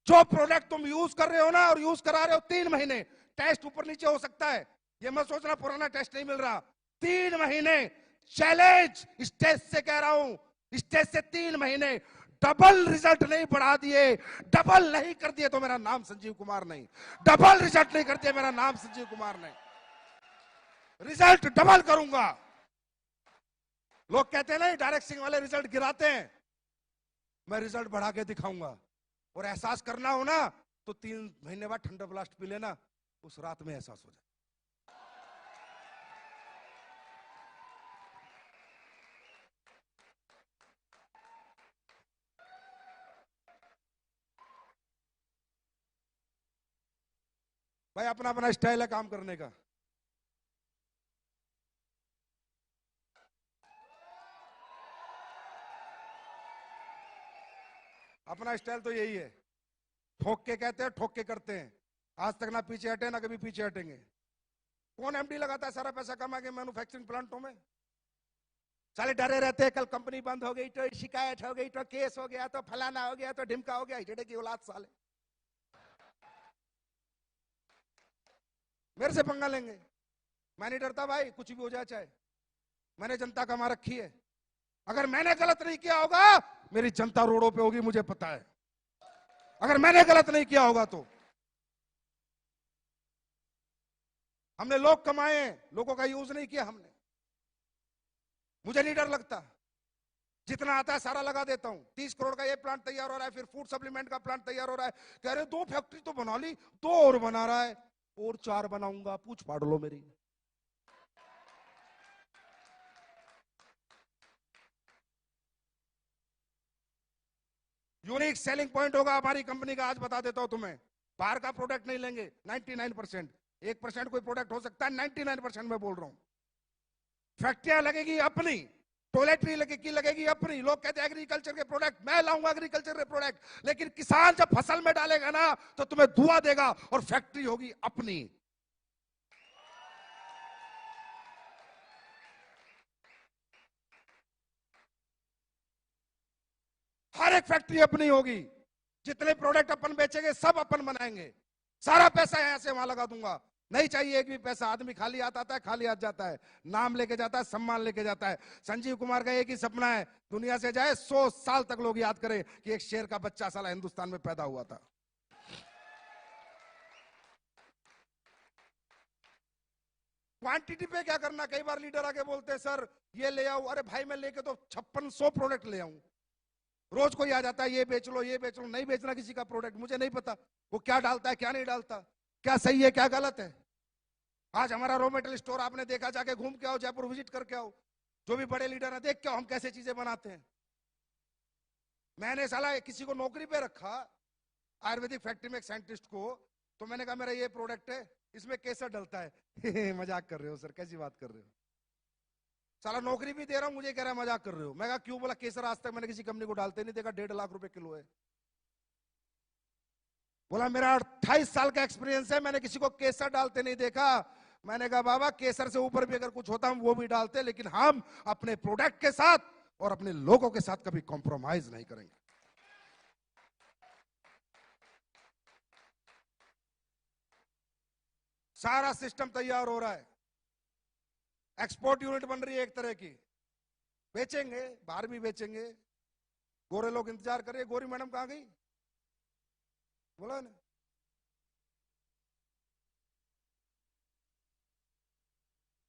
जो प्रोडक्ट तुम यूज कर रहे हो ना और यूज करा रहे हो, 3 महीने टेस्ट ऊपर नीचे हो सकता है, ये मत सोचना पुराना टेस्ट नहीं मिल रहा। 3 महीने चैलेंज, स्टेज से कह रहा हूं, स्टेज से 3 महीने डबल रिजल्ट नहीं बढ़ा दिए, डबल नहीं कर दिए तो मेरा नाम संजीव कुमार नहीं। डबल रिजल्ट नहीं कर दिया मेरा नाम संजीव कुमार नहीं। रिजल्ट डबल करूंगा। लोग कहते हैं नहीं डायरेक्ट सेलिंग वाले रिजल्ट गिराते हैं, मैं रिजल्ट बढ़ा के दिखाऊंगा। और एहसास करना हो ना तो 3 महीने बाद ठंडा ब्लास्ट पी लेना, उस रात में एहसास हो जाए। भाई अपना अपना स्टाइल है काम करने का। अपना स्टाइल तो यही है, ठोक के कहते हैं, ठोक के करते हैं। आज तक ना पीछे हटे ना कभी पीछे हटेंगे। कौन एमडी लगाता है सारा पैसा कमा के मैन्युफैक्चरिंग प्लांटों में? साले डरे रहते हैं, कल कंपनी बंद हो गई तो शिकायत हो गई तो केस हो गया तो फलाना हो गया तो ढिमका हो गया। हिजड़े की औलाद साले मेरे से पंगा लेंगे। मैं नहीं डरता भाई, कुछ भी हो जाए चाहे। मैंने जनता कमा रखी है, अगर मैंने गलत नहीं किया होगा मेरी जनता रोडों पे होगी, मुझे पता है। अगर मैंने गलत नहीं किया होगा तो हमने लोग कमाए, लोगों का यूज नहीं किया हमने। मुझे नहीं डर लगता, जितना आता है सारा लगा देता हूं। 30 करोड़ का ये प्लांट तैयार हो रहा है, फिर फूड सप्लीमेंट का प्लांट तैयार हो रहा है। कह रहे 2 फैक्ट्री तो बना ली, 2 और बना रहा है, और 4 बनाऊंगा, पूछ फाड़ लो मेरी। यूनिक सेलिंग पॉइंट होगा हमारी कंपनी का, आज बता देता हूं तुम्हें। बाहर का प्रोडक्ट नहीं लेंगे, 99%। 1% कोई प्रोडक्ट हो सकता है, 99% मैं बोल रहा हूं। फैक्ट्रियां लगेगी अपनी, टॉयलेटरी लगेगी अपनी। लोग कहते हैं एग्रीकल्चर के प्रोडक्ट, मैं लाऊंगा एग्रीकल्चर के प्रोडक्ट, लेकिन किसान जब फसल में डालेगा ना तो तुम्हें धुआं देगा, और फैक्ट्री होगी अपनी। हर एक फैक्ट्री अपनी होगी, जितने प्रोडक्ट अपन बेचेंगे सब अपन बनाएंगे, सारा पैसा यहां से वहां लगा दूंगा, नहीं चाहिए एक भी पैसा। आदमी खाली हाथ आता है, खाली हाथ जाता है, नाम लेके जाता है, सम्मान लेके जाता है। संजीव कुमार का एक ही सपना है, दुनिया से जाए 100 साल तक लोग याद करें कि एक शेर का बच्चा साला हिंदुस्तान में पैदा हुआ था। क्वांटिटी पे क्या करना, कई बार लीडर आके बोलते हैं सर ये ले आओ, अरे भाई मैं लेके तो 5600 प्रोडक्ट ले आऊं, रोज कोई आ जाता है ये बेच लो ये बेच लो, नहीं बेचना किसी का प्रोडक्ट, मुझे नहीं पता वो क्या डालता है क्या नहीं डालता, क्या सही है क्या गलत है। आज हमारा रॉ मेटेरियल स्टोर आपने देखा, जाके घूम के आओ, जयपुर विजिट करके आओ, जो भी बड़े लीडर है देख के आओ हम कैसे चीजें बनाते हैं। मैंने साला किसी को नौकरी पे रखा आयुर्वेदिक फैक्ट्री में एक साइंटिस्ट को, तो मैंने कहा मेरा ये प्रोडक्ट है इसमें केसर डलता है मजाक कर रहे हो सर, कैसी बात कर रहे हो, साला नौकरी भी दे रहा हूं मुझे कह रहा है मजाक कर रहे हो। मैं कहा क्यों, बोला केसर आज तक मैंने किसी कंपनी को डालते नहीं देखा, 1.5 लाख रुपए किलो है। बोला मेरा 28 साल का एक्सपीरियंस है, मैंने किसी को केसर डालते नहीं देखा। मैंने कहा बाबा केसर से ऊपर भी अगर कुछ होता हम वो भी डालते, लेकिन हम अपने प्रोडक्ट के साथ और अपने लोगों के साथ कभी कॉम्प्रोमाइज नहीं करेंगे। सारा सिस्टम तैयार हो रहा है, एक्सपोर्ट यूनिट बन रही है एक तरह की, बेचेंगे बाहर भी बेचेंगे। गोरे लोग इंतजार कर रहे हैं, गोरी मैडम कहां गई, बोला ना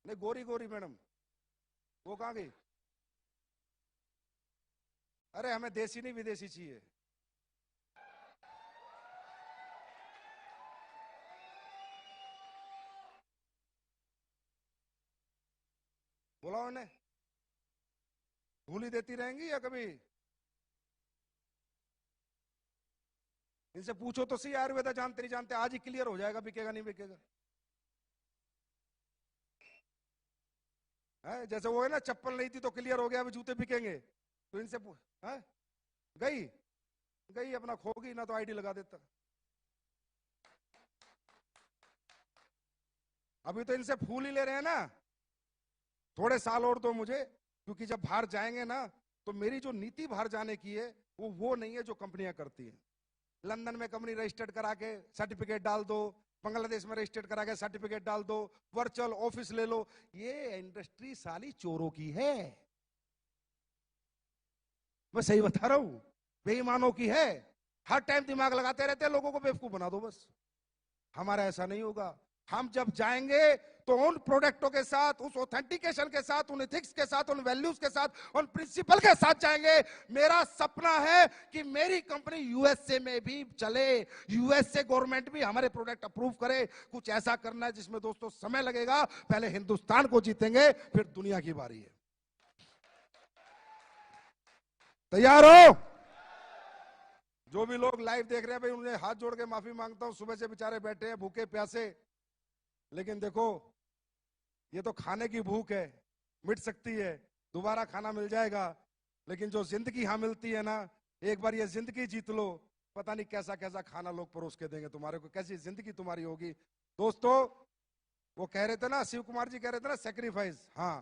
नहीं, गोरी गोरी मैडम वो कहां गई, अरे हमें देसी नहीं विदेशी चाहिए। बोला उन्हें, धूली देती रहेंगी या कभी, इनसे पूछो तो सही आयुर्वेदा जानते नहीं जानते, आज ही क्लियर हो जाएगा बिकेगा नहीं बिकेगा। है जैसे वो है ना, चप्पल नहीं थी तो क्लियर हो गया अभी जूते बिकेंगे, तो इनसे है गई गई अपना खोगी ना, तो आईडी लगा देता। अभी तो इनसे फूल ही ले रहे हैं ना, थोड़े साल और दो मुझे, क्योंकि जब बाहर जाएंगे ना तो मेरी जो नीति बाहर जाने की है वो नहीं है जो कंपनियां करती हैं। लंदन में कंपनी रजिस्टर्ड करा के सर्टिफिकेट डाल दो, बांग्लादेश में रजिस्टर्ड करा के सर्टिफिकेट डाल दो, वर्चुअल ऑफिस ले लो, ये इंडस्ट्री साली चोरों की है, मैं सही बता रहा हूं, बेईमानों की है। हर टाइम दिमाग लगाते रहते हैं, लोगों को बेवकूफ बना दो बस। हमारा ऐसा नहीं होगा, हम जब जाएंगे तो उन प्रोडक्टों के साथ, उस ऑथेंटिकेशन के साथ, उन एथिक्स के साथ, उन वैल्यूज के साथ, उन प्रिंसिपल के साथ जाएंगे। मेरा सपना है कि मेरी कंपनी यूएसए में भी चले, यूएसए गवर्नमेंट भी हमारे प्रोडक्ट अप्रूव करे। कुछ ऐसा करना है जिसमें दोस्तों समय लगेगा, पहले हिंदुस्तान को जीतेंगे फिर दुनिया की बारी है। तैयार हो? जो भी लोग लाइव देख रहे हैं भाई उन्हें हाथ जोड़ के माफी मांगता हूं, सुबह से बेचारे बैठे हैं भूखे प्यासे, लेकिन देखो ये तो खाने की भूख है, मिट सकती है, दोबारा खाना मिल जाएगा, लेकिन जो जिंदगी यहां मिलती है ना, एक बार ये जिंदगी जीत लो, पता नहीं कैसा कैसा खाना लोग परोस के देंगे तुम्हारे को, कैसी जिंदगी तुम्हारी होगी। दोस्तों वो कह रहे थे ना, शिव कुमार जी कह रहे थे ना, सेक्रीफाइस, हाँ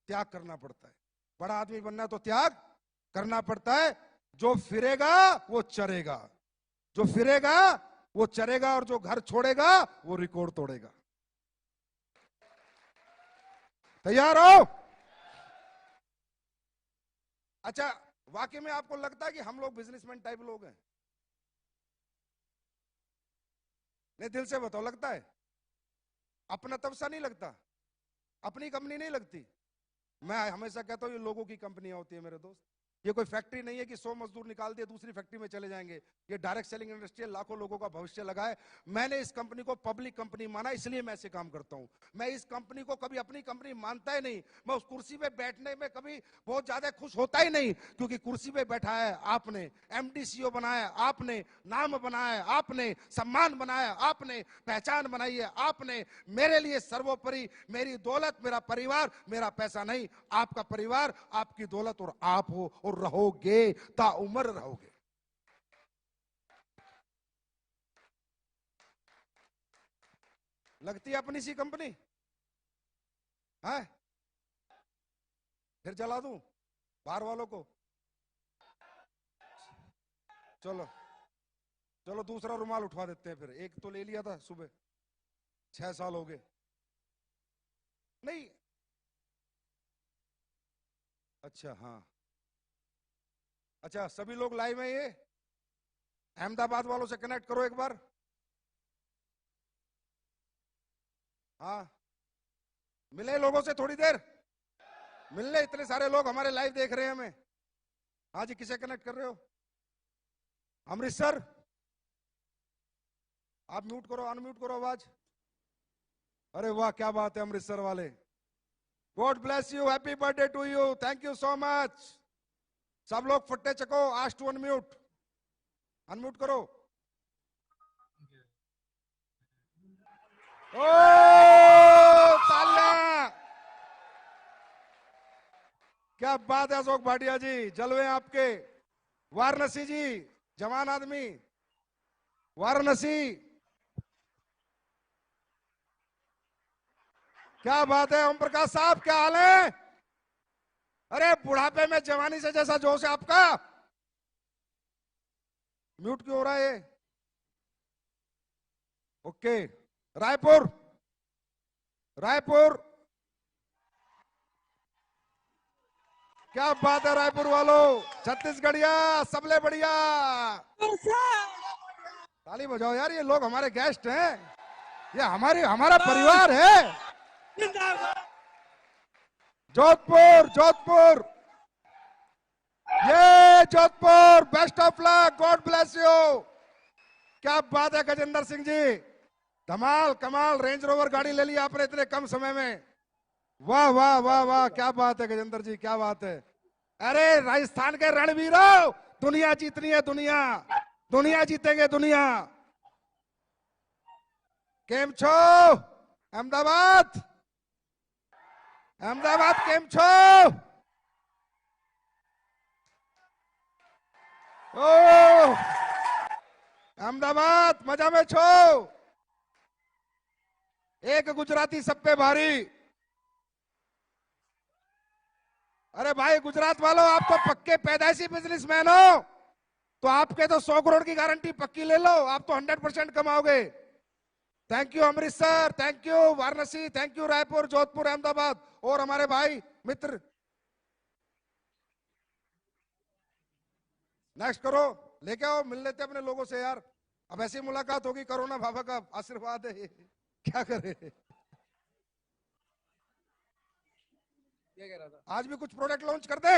त्याग करना पड़ता है, बड़ा आदमी बनना है तो त्याग करना पड़ता है। जो फिरेगा वो चरेगा, जो फिरेगा वो चरेगा, और जो घर छोड़ेगा वो रिकॉर्ड तोड़ेगा। तैयार हो? अच्छा, वाकई में आपको लगता है कि हम लोग बिजनेसमैन टाइप लोग हैं? नहीं दिल से बताओ, लगता है? अपना तब सा नहीं लगता, अपनी कंपनी नहीं लगती। मैं हमेशा कहता हूं ये लोगों की कंपनियां होती है मेरे दोस्त, ये कोई फैक्ट्री नहीं है कि 100 मजदूर निकाल दिए दूसरी फैक्ट्री में चले जाएंगे। ये डायरेक्ट सेलिंग इंडस्ट्री है, लाखों लोगों का भविष्य लगा है। मैंने इस कंपनी को पब्लिक कंपनी माना, इसलिए मैं ऐसे काम करता हूं। मैं इस कंपनी को कभी अपनी कंपनी मानता ही नहीं। मैं उस कुर्सी पे बैठने में कभी बहुत ज्यादा खुश होता ही नहीं, क्योंकि कुर्सी पे बैठा है आपने, एमडी सीईओ बनाया आपने, नाम बनाया आपने, सम्मान बनाया आपने, पहचान बनाई है आपने। मेरे लिए सर्वोपरि मेरी दौलत, मेरा परिवार, मेरा पैसा नहीं, आपका परिवार, आपकी दौलत और आप हो, और रहोगे, ताउम्र रहोगे। लगती है अपनी सी कंपनी है, फिर जला दूं बाहर वालों को? चलो चलो दूसरा रुमाल उठवा देते हैं फिर, एक तो ले लिया था सुबह, 6 साल हो गए। नहीं, अच्छा हाँ, अच्छा सभी लोग लाइव हैं ये? अहमदाबाद वालों से कनेक्ट करो एक बार। हाँ, मिले लोगों से थोड़ी देर, मिलने, इतने सारे लोग हमारे लाइव देख रहे हैं हमें। हाँ जी, किसे कनेक्ट कर रहे हो? अमृतसर, आप म्यूट करो, अनम्यूट करो आवाज। अरे वाह, क्या बात है अमृतसर वाले। God bless you, happy birthday to you, thank you so much. सब लोग फट्टे चको, आस्क टू अनम्यूट, अनम्यूट करो। ओ तालियां, क्या बात है अशोक भाटिया जी, जलवे आपके। वाराणसी जी, जवान आदमी, वाराणसी, क्या बात है। ओम प्रकाश साहब, क्या हाल है? अरे बुढ़ापे में जवानी से जैसा जोश है आपका। म्यूट क्यों हो रहा है ये? ओके, रायपुर, रायपुर, क्या बात है रायपुर वालों, छत्तीसगढ़िया, सबले बढ़िया, ताली बजाओ यार, ये लोग हमारे गेस्ट हैं, ये हमारा परिवार है। जोधपुर, जोधपुर, ये Jodhpur, best of luck, God bless you. क्या बात है गजेंद्र सिंह जी, धमाल कमाल, रेंज रोवर गाड़ी ले ली आपने इतने कम समय में। वाह वाह वाह वाह, क्या बात है गजेंद्र जी, क्या बात है। अरे राजस्थान के रणवीरों, दुनिया जीतनी है, दुनिया, दुनिया जीतेंगे, दुनिया। केम छो अहमदाबाद, अहमदाबाद केम छो? ओ अहमदाबाद मजा में छो। एक गुजराती सब पे भारी। अरे भाई गुजरात वालों, आप तो पक्के पैदाइशी बिजनेसमैन हो, तो आपके तो 100 करोड़ की गारंटी पक्की ले लो, आप तो 100% कमाओगे। Thank you Amritsar, thank you Varanasi, thank you Raipur, Jodhpur, Ahmedabad, और हमारे भाई मित्र। नेक्स्ट करो, लेके आओ, मिल लेते अपने लोगों से यार। अब ऐसी मुलाकात होगी, कोरोना बाबा का आशीर्वाद है, क्या करे। क्या कह रहा था? आज भी कुछ प्रोडक्ट लॉन्च कर दे,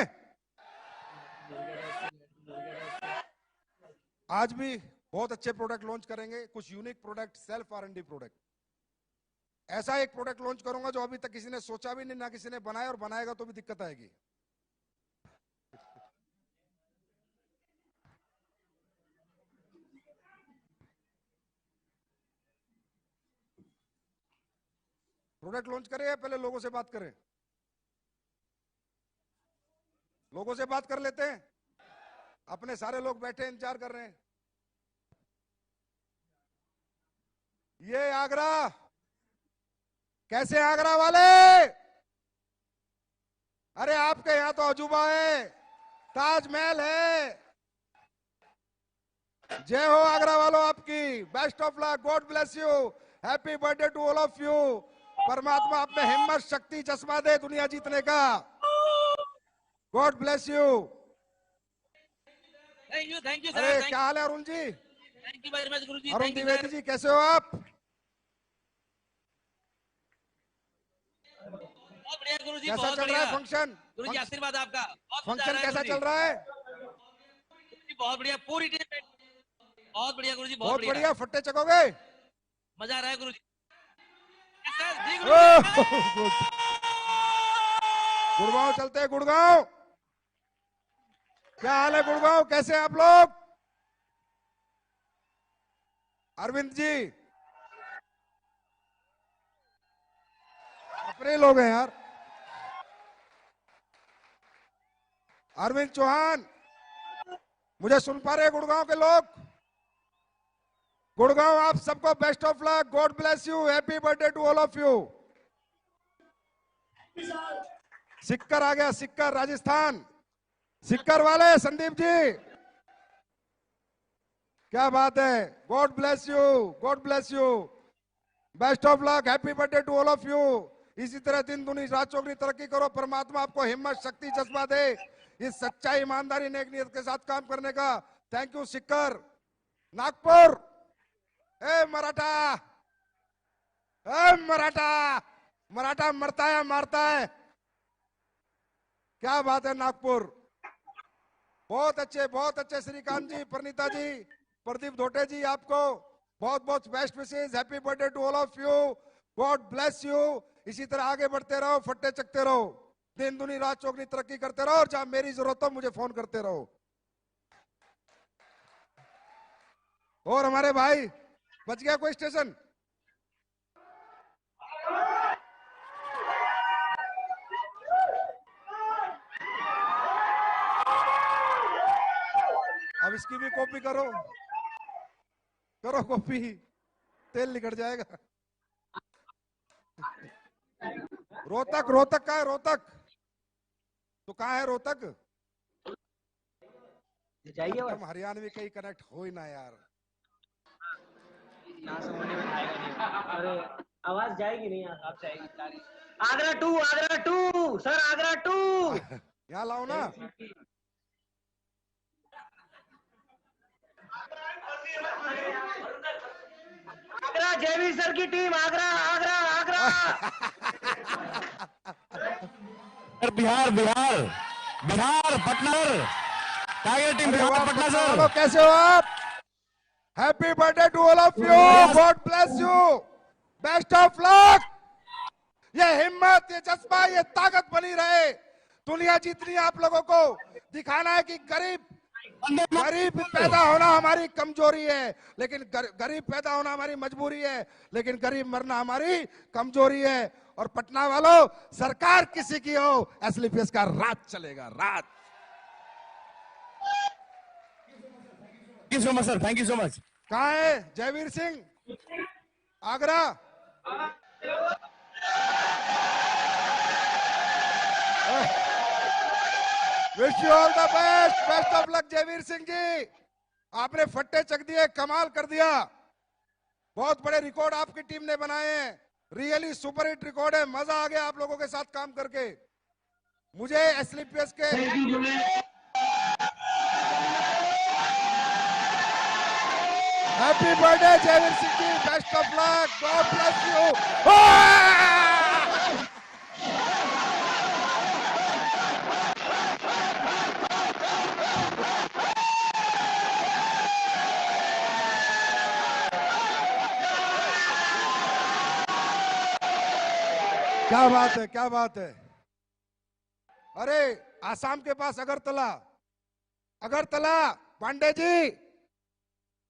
आज भी बहुत अच्छे प्रोडक्ट लॉन्च करेंगे, कुछ unique product, self R&D product. ऐसा एक प्रोडक्ट लॉन्च करूंगा जो अभी तक किसी ने सोचा भी नहीं, ना किसी ने बनाया, और बनाएगा तो भी दिक्कत आएगी। प्रोडक्ट लॉन्च करें या पहले लोगों से बात करें? लोगों से बात कर लेते हैं, अपने सारे लोग बैठे इंतजार कर रहे हैं। ये आगरा, कैसे आगरा वाले? अरे आपके यहां तो अजूबा है, ताजमहल है। जय हो आगरा वालों आपकी, best of luck, God bless you, happy birthday to all of you. परमात्मा आप में हिम्मत, शक्ति, जज्बा दे दुनिया जीतने का। God bless you. Thank you अरे सर, क्या हाल है Arun ji? Thank you very much Guruji. Arun thank you Dwivedi sir. जी, कैसे हो आप? बहुत बढ़िया गुरुजी, कैसा बहुत चल रहा बढ़िया। है फंक्शन? गुरुजी आशीर्वाद आपका, बहुत मजा आ फंक्शन रहा है कैसा गुरुजी। चल रहा है? गुरुजी बहुत बढ़िया, पूरी टीम बहुत बढ़िया गुरुजी, बहुत बढ़िया, फट्टे चकोगे? मजा आ रहा है गुरुजी। सर जी गुरुजी। गुड़गांव चलते हैं, गुड़गांव। क्या हाल है गुड़गांव, कैसे हैं आप लोग? अरविंद जी, अपने लोग हैं यार। अरविंद चौहान, मुझे सुन पा रहे हैं गुड़गांव के लोग? गुड़गांव आप सबको best of luck, God bless you, happy birthday to all of you. Sikar आ गया, सिक्कर, राजस्थान, सिक्कर वाले संदीप जी, क्या बात है, God bless you, God bless you, best of luck, happy birthday to all of you. इसी तरह दिन दुनी रात चौगनी तरक्की करो, परमात्मा आपको हिम्मत शक्ति जज्बा दे, इस सच्चाई ईमानदारी नेक नियत के साथ काम करने का। थैंक यू सिक्कर, नागपुर, ए मराठा, ए मराठा, मराठा मरता है मारता है, क्या बात है नागपुर। बहुत अच्छे श्रीकांत जी, परिणीता जी, प्रदीप धोटे जी, आपको बहुत बहुत best wishes, happy birthday to all of you, God bless you. इसी तरह आगे बढ़ते रहो, फट्टे चकते रहो, दिन दुनी रात चौगनी तरक्की करते रहो, और जहां मेरी जरूरत हो मुझे फोन करते रहो। और हमारे भाई बच गया कोई स्टेशन? अब इसकी भी कॉपी करो, करो कॉपी, तेल निकल जाएगा। रोहतक, रोहतक कहाँ है? रोहतक तो कहाँ है? रोहतक जाइए हम हरियाणवी कहीं कनेक्ट हो ही ना यार। यहाँ से होने में आएगा नहीं। अरे आवाज जाएगी नहीं यार, आप जाएगी। Agra two sir, Agra two यहाँ लाओ ना। आगरा, जयवीर सर की team, Agra Agra Agra. Bihar Bihar Bihar Patna tiger team, अरे बिहार वाह, पटना पटना सर। वालों, कैसे हो आप? Happy birthday to all of you, God bless you, best of luck. ये हिम्मत, ये जज्बा, ये ताकत बनी रहे। दुनिया जितनी आप लोगों को दिखाना है कि गरीब पैदा होना हमारी कमजोरी है, लेकिन गरीब पैदा होना हमारी मजबूरी है, लेकिन गरीब मरना हमारी कमजोरी है। और पटना वालों, सरकार किसी की हो, एसलीपीएस का राज चलेगा, राज। Thank you so much sir, thank you so much. कहाँ है Jaiveer Singh? Agra. Wish you all the best, best of luck Jaiveer Singh ji. आपने फट्टे चक दिए, कमाल कर दिया। बहुत बड़े रिकॉर्ड आपकी टीम ने बनाए हैं, रियली सुपर हिट रिकॉर्ड है। मजा आ गया आप लोगों के साथ काम करके। मुझे एसलीपीएस के happy birthday Jaiveer Singh ji, best of luck, God bless you. क्या बात है, क्या बात है। अरे आसाम के पास Agartala, Agartala Pandey ji,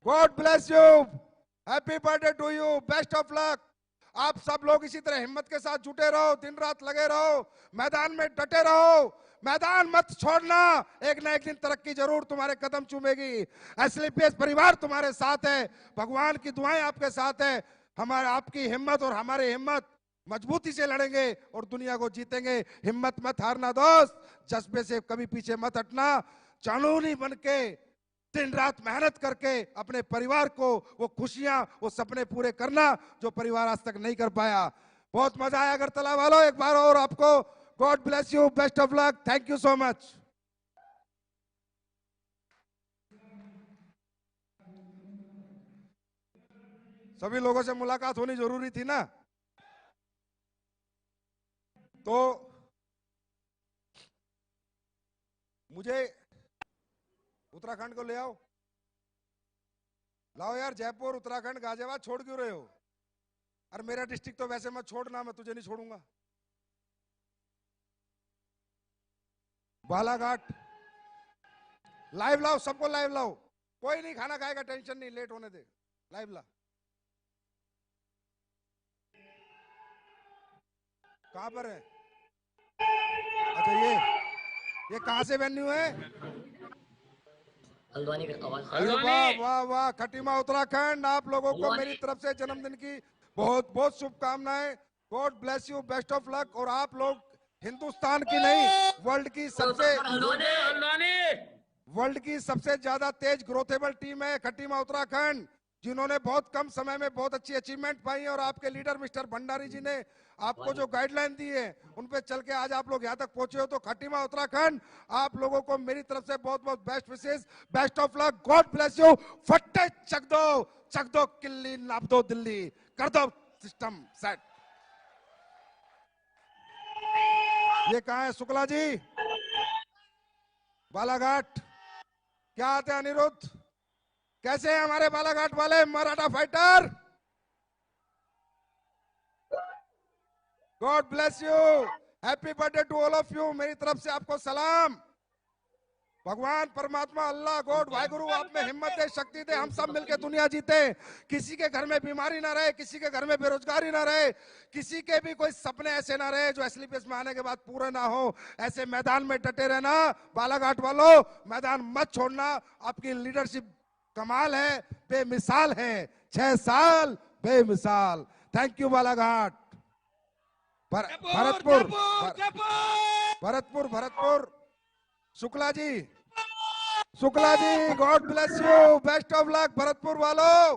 God bless you, happy birthday to you, best of luck. आप सब लोग इसी तरह हिम्मत के साथ जुटे रहो, दिन रात लगे रहो, मैदान में डटे रहो, मैदान मत छोड़ना। एक ना एक दिन तरक्की जरूर तुम्हारे कदम चूमेगी। एसलीपीएस परिवार तुम्हारे साथ है, भगवान की दुआएं आपके साथ है। हमारे आपकी हिम्मत और हमारी हिम्मत मजबूती से लड़ेंगे और दुनिया को जीतेंगे। हिम्मत मत हारना दोस्त, जज्बे से कभी पीछे मत हटना। कानूनी बन के दिन रात मेहनत करके अपने परिवार को वो खुशियां, वो सपने पूरे करना जो परिवार आज तक नहीं कर पाया। बहुत मजा आया अगरतला वालों, एक बार और आपको God bless you, best of luck, thank you so much. सभी लोगों से मुलाकात होनी जरूरी थी ना, तो मुझे उत्तराखंड को ले आओ, लाओ यार। जयपुर, उत्तराखंड, गाजियाबाद छोड़ क्यों रहे हो? अरे मेरा डिस्ट्रिक्ट तो वैसे मत छोड़ना, मैं तुझे नहीं छोड़ूंगा। बालाघाट लाइव लाओ, सबको लाइव लाओ। कोई नहीं खाना खाएगा, टेंशन नहीं, लेट होने दे, लाइव ला। कहां पर है? अच्छा ये कहां से वेन्यू है? हल्द्वानी का आवाज। अरे वाह वाह वाह, खटीमा उत्तराखंड। आप लोगों को मेरी तरफ से जन्मदिन की बहुत बहुत शुभकामनाएं। God bless you, best of luck. और आप लोग हिंदुस्तान की नहीं, वर्ल्ड की सबसे वर्ल्ड की सबसे ज्यादा तेज ग्रोथेबल टीम है खटीमा उत्तराखंड, जिन्होंने बहुत कम समय में बहुत अच्छी अचीवमेंट पाई है। और आपके लीडर मिस्टर भंडारी जी ने आपको जो गाइडलाइन दी है उन पे चल के आज आप लोग यहाँ तक पहुंचे हो। तो खटीमा उत्तराखंड, आप लोगों को मेरी तरफ से बहुत बहुत best wishes, best of luck, God bless you. फट्टे चक दो किल्ली, नाप दो दिल्ली, कर दो सिस्टम सेट। ये कहा है शुक्ला जी, बालाघाट। क्या आते हैं अनिरुद्ध, कैसे हैं हमारे बालाघाट वाले Maratha fighter? God bless you, happy birthday to all of you. मेरी तरफ से आपको सलाम। भगवान परमात्मा अल्लाह गॉड वाहिगुरु आप में हिम्मत दे, शक्ति दे, हम सब मिलकर दुनिया जीते। किसी के घर में बीमारी ना रहे, किसी के घर में बेरोजगारी ना रहे, किसी के भी कोई सपने ऐसे ना रहे जो एसलीपीएस में आने के बाद पूरे ना हो। ऐसे मैदान में डटे रहना बालाघाट वालों, मैदान मत छोड़ना। आपकी लीडरशिप कमाल है, बेमिसाल है। 6 साल बेमिसाल। Thank you Balaghat. Bharatpur Shukla ji, God bless you, best of luck Bharatpur वालों।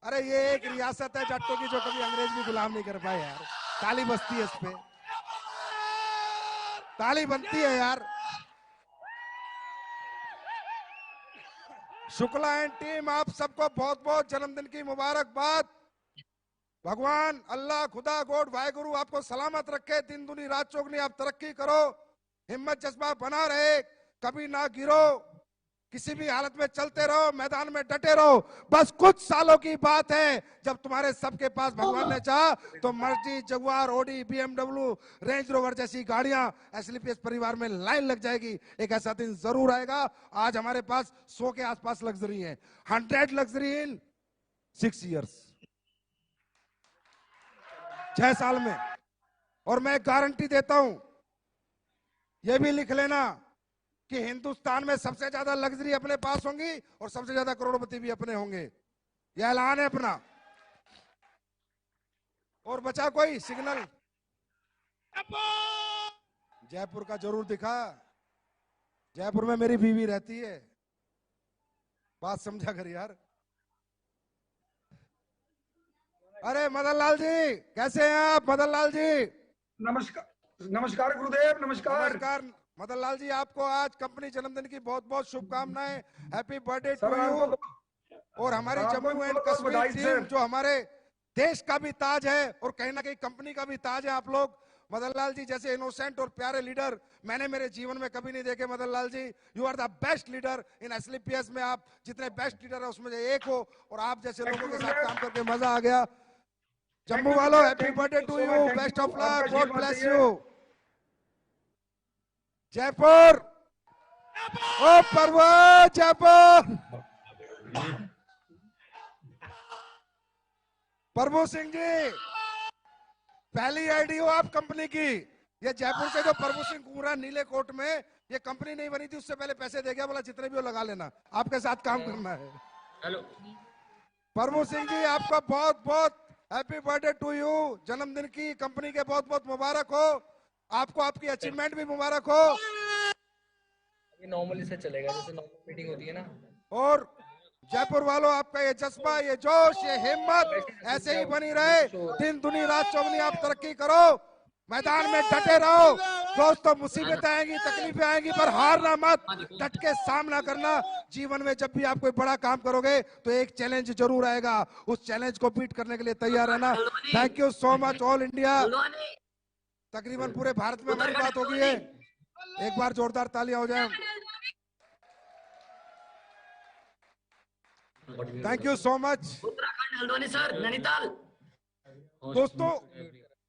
अरे ये एक रियासत है जट्टों की जो कभी अंग्रेज भी गुलाम नहीं कर पाए यार। ताली बजती है इस पे, ताली बनती है यार। शुक्ला एंड टीम, आप सबको बहुत बहुत जन्मदिन की मुबारकबाद। भगवान अल्लाह खुदा गॉड वाहिगुरु आपको सलामत रखे, दिन दुनी रात चौगनी आप तरक्की करो, हिम्मत जज्बा बना रहे, कभी ना गिरो, किसी भी हालत में चलते रहो, मैदान में डटे रहो। बस कुछ सालों की बात है जब तुम्हारे सबके पास भगवान ने चाहा तो मर्जी, Jaguar, Audi, BMW, Range Rover जैसी गाड़ियां एसलीपीएस परिवार में लाइन लग जाएगी। एक ऐसा दिन जरूर आएगा। आज हमारे पास 100 के आसपास लग्जरी है, 100 लग्जरी इन 6 इयर्स, 6 साल में। और मैं गारंटी देता हूं, यह भी लिख लेना कि हिंदुस्तान में सबसे ज्यादा लग्जरी अपने पास होंगी और सबसे ज्यादा करोड़पति भी अपने होंगे। यह ऐलान है अपना। और बचा कोई सिग्नल? जयपुर का जरूर दिखा। जयपुर में मेरी बीवी रहती है, बात समझा कर यार। अरे मदन लाल जी, कैसे हैं आप? मदन लाल जी नमस्कार गुरुदेव, नमस्कार। मदन लाल जी, आपको आज कंपनी जन्मदिन की बहुत बहुत शुभकामनाएं। Happy birthday to you. और हमारी जम्मू एंड कश्मीर टीम जो हमारे देश का भी ताज है और कहीं ना कहीं कंपनी का भी ताज है आप लोग। मदन लाल जी जैसे इनोसेंट और प्यारे लीडर मैंने मेरे जीवन में कभी नहीं देखे। Madan Lal ji, you are the best leader in SLPS में। आप जितने बेस्ट लीडर है उसमें से एक हो और आप जैसे लोगों के साथ काम करके मजा आ गया। जम्मू वालों, happy birthday to you, best of luck, God bless you. Jaipur, ओ पर्वत जयपुर। प्रभु सिंह जी, पहली आईडी हो आप कंपनी की। ये जयपुर से जो प्रभु सिंह घूम रहा नीले कोट में, ये कंपनी नहीं बनी थी उससे पहले पैसे दे गया, बोला जितने भी हो लगा लेना, आपके साथ काम करना है। हेलो प्रभु सिंह जी, आपका बहुत बहुत हैप्पी बर्थडे टू यू। जन्मदिन की कंपनी के बहुत बहुत मुबारक हो। आपको आपकी अचीवमेंट भी मुबारक हो। ये नॉर्मली से चलेगा, जैसे नॉर्मल मीटिंग होती है ना। और जयपुर वालों, आपका ये जज्बा, ये जोश, ये हिम्मत ऐसे ही बनी रहे। दिन दुनी रात चौगनी आप तरक्की करो, मैदान में डटे रहो। दोस्तों, मुसीबतें आएंगी, तकलीफें आएंगी, पर हारना मत, डट के सामना करना। जीवन में जब भी आप कोई बड़ा काम करोगे तो एक चैलेंज जरूर आएगा, उस चैलेंज को बीट करने के लिए तैयार रहना। Thank you so much all India. तकरीबन पूरे भारत में हमारी बात होगी है। एक बार जोरदार तालियां हो जाए। Thank you so much. Uttarakhand, Haldwani sir, Nainital. दोस्तों,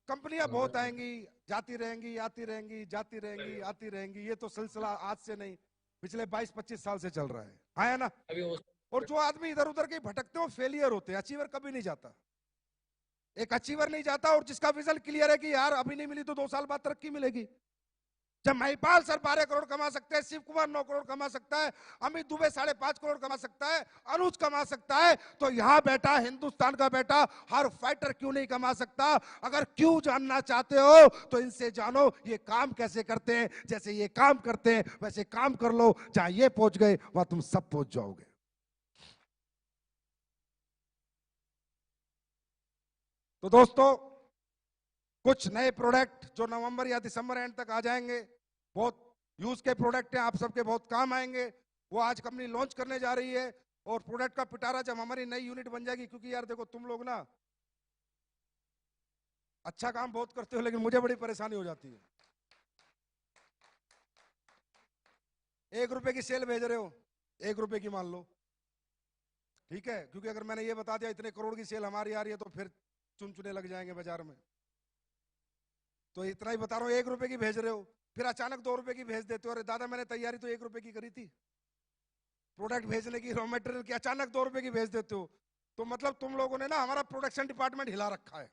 कंपनियां बहुत आएंगी, जाती रहेंगी, आती रहेंगी, जाती रहेंगी, आती रहेंगी। ये तो सिलसिला आज से नहीं, पिछले 22-25 साल से चल रहा है, हाँ ना। और जो आदमी इधर उधर के भटकते हो, फेलियर होते हैं। अचीवर कभी नहीं जाता। एक अचीवर नहीं जाता और जिसका विजन क्लियर है कि यार अभी नहीं मिली तो 2 साल बाद तरक्की मिलेगी। जब महिपाल सर 12 करोड़ कमा सकते हैं, शिव कुमार 9 करोड़ कमा सकता है, अमित दुबे 5.5 करोड़ कमा सकता है, अनुज कमा सकता है, तो यहां बैठा हिंदुस्तान का बेटा हर फाइटर क्यों नहीं कमा सकता? अगर क्यों जानना चाहते हो तो इनसे जानो ये काम कैसे करते हैं। जैसे ये काम करते हैं वैसे काम कर लो, जहां ये पहुंच गए वहां तुम सब पहुंच जाओगे। तो दोस्तों, कुछ नए प्रोडक्ट जो नवंबर या दिसंबर एंड तक आ जाएंगे, बहुत यूज के प्रोडक्ट हैं, आप सबके बहुत काम आएंगे, वो आज कंपनी लॉन्च करने जा रही है। और प्रोडक्ट का पिटारा जब हमारी नई यूनिट बन जाएगी, क्योंकि यार देखो तुम लोग ना अच्छा काम बहुत करते हो, लेकिन मुझे बड़ी परेशानी हो जाती है। 1 रुपए की सेल भेज रहे हो, 1 रुपए की मान लो, ठीक है, क्योंकि अगर मैंने ये बता दिया इतने करोड़ की सेल हमारी आ रही है तो फिर चुनचुने लग जाएंगे बाजार में। तो इतना ही बता रहा हूं, 1 रुपए की भेज रहे हो, फिर अचानक 2 रुपए की भेज देते हो। अरे दादा मैंने तैयारी तो 1 रुपए की करी थी, प्रोडक्ट भेजने की, रॉ मटेरियल की, अचानक 2 रुपए की भेज देते हो। तो मतलब तुम लोगों ने ना हमारा प्रोडक्शन डिपार्टमेंट हिला रखा है।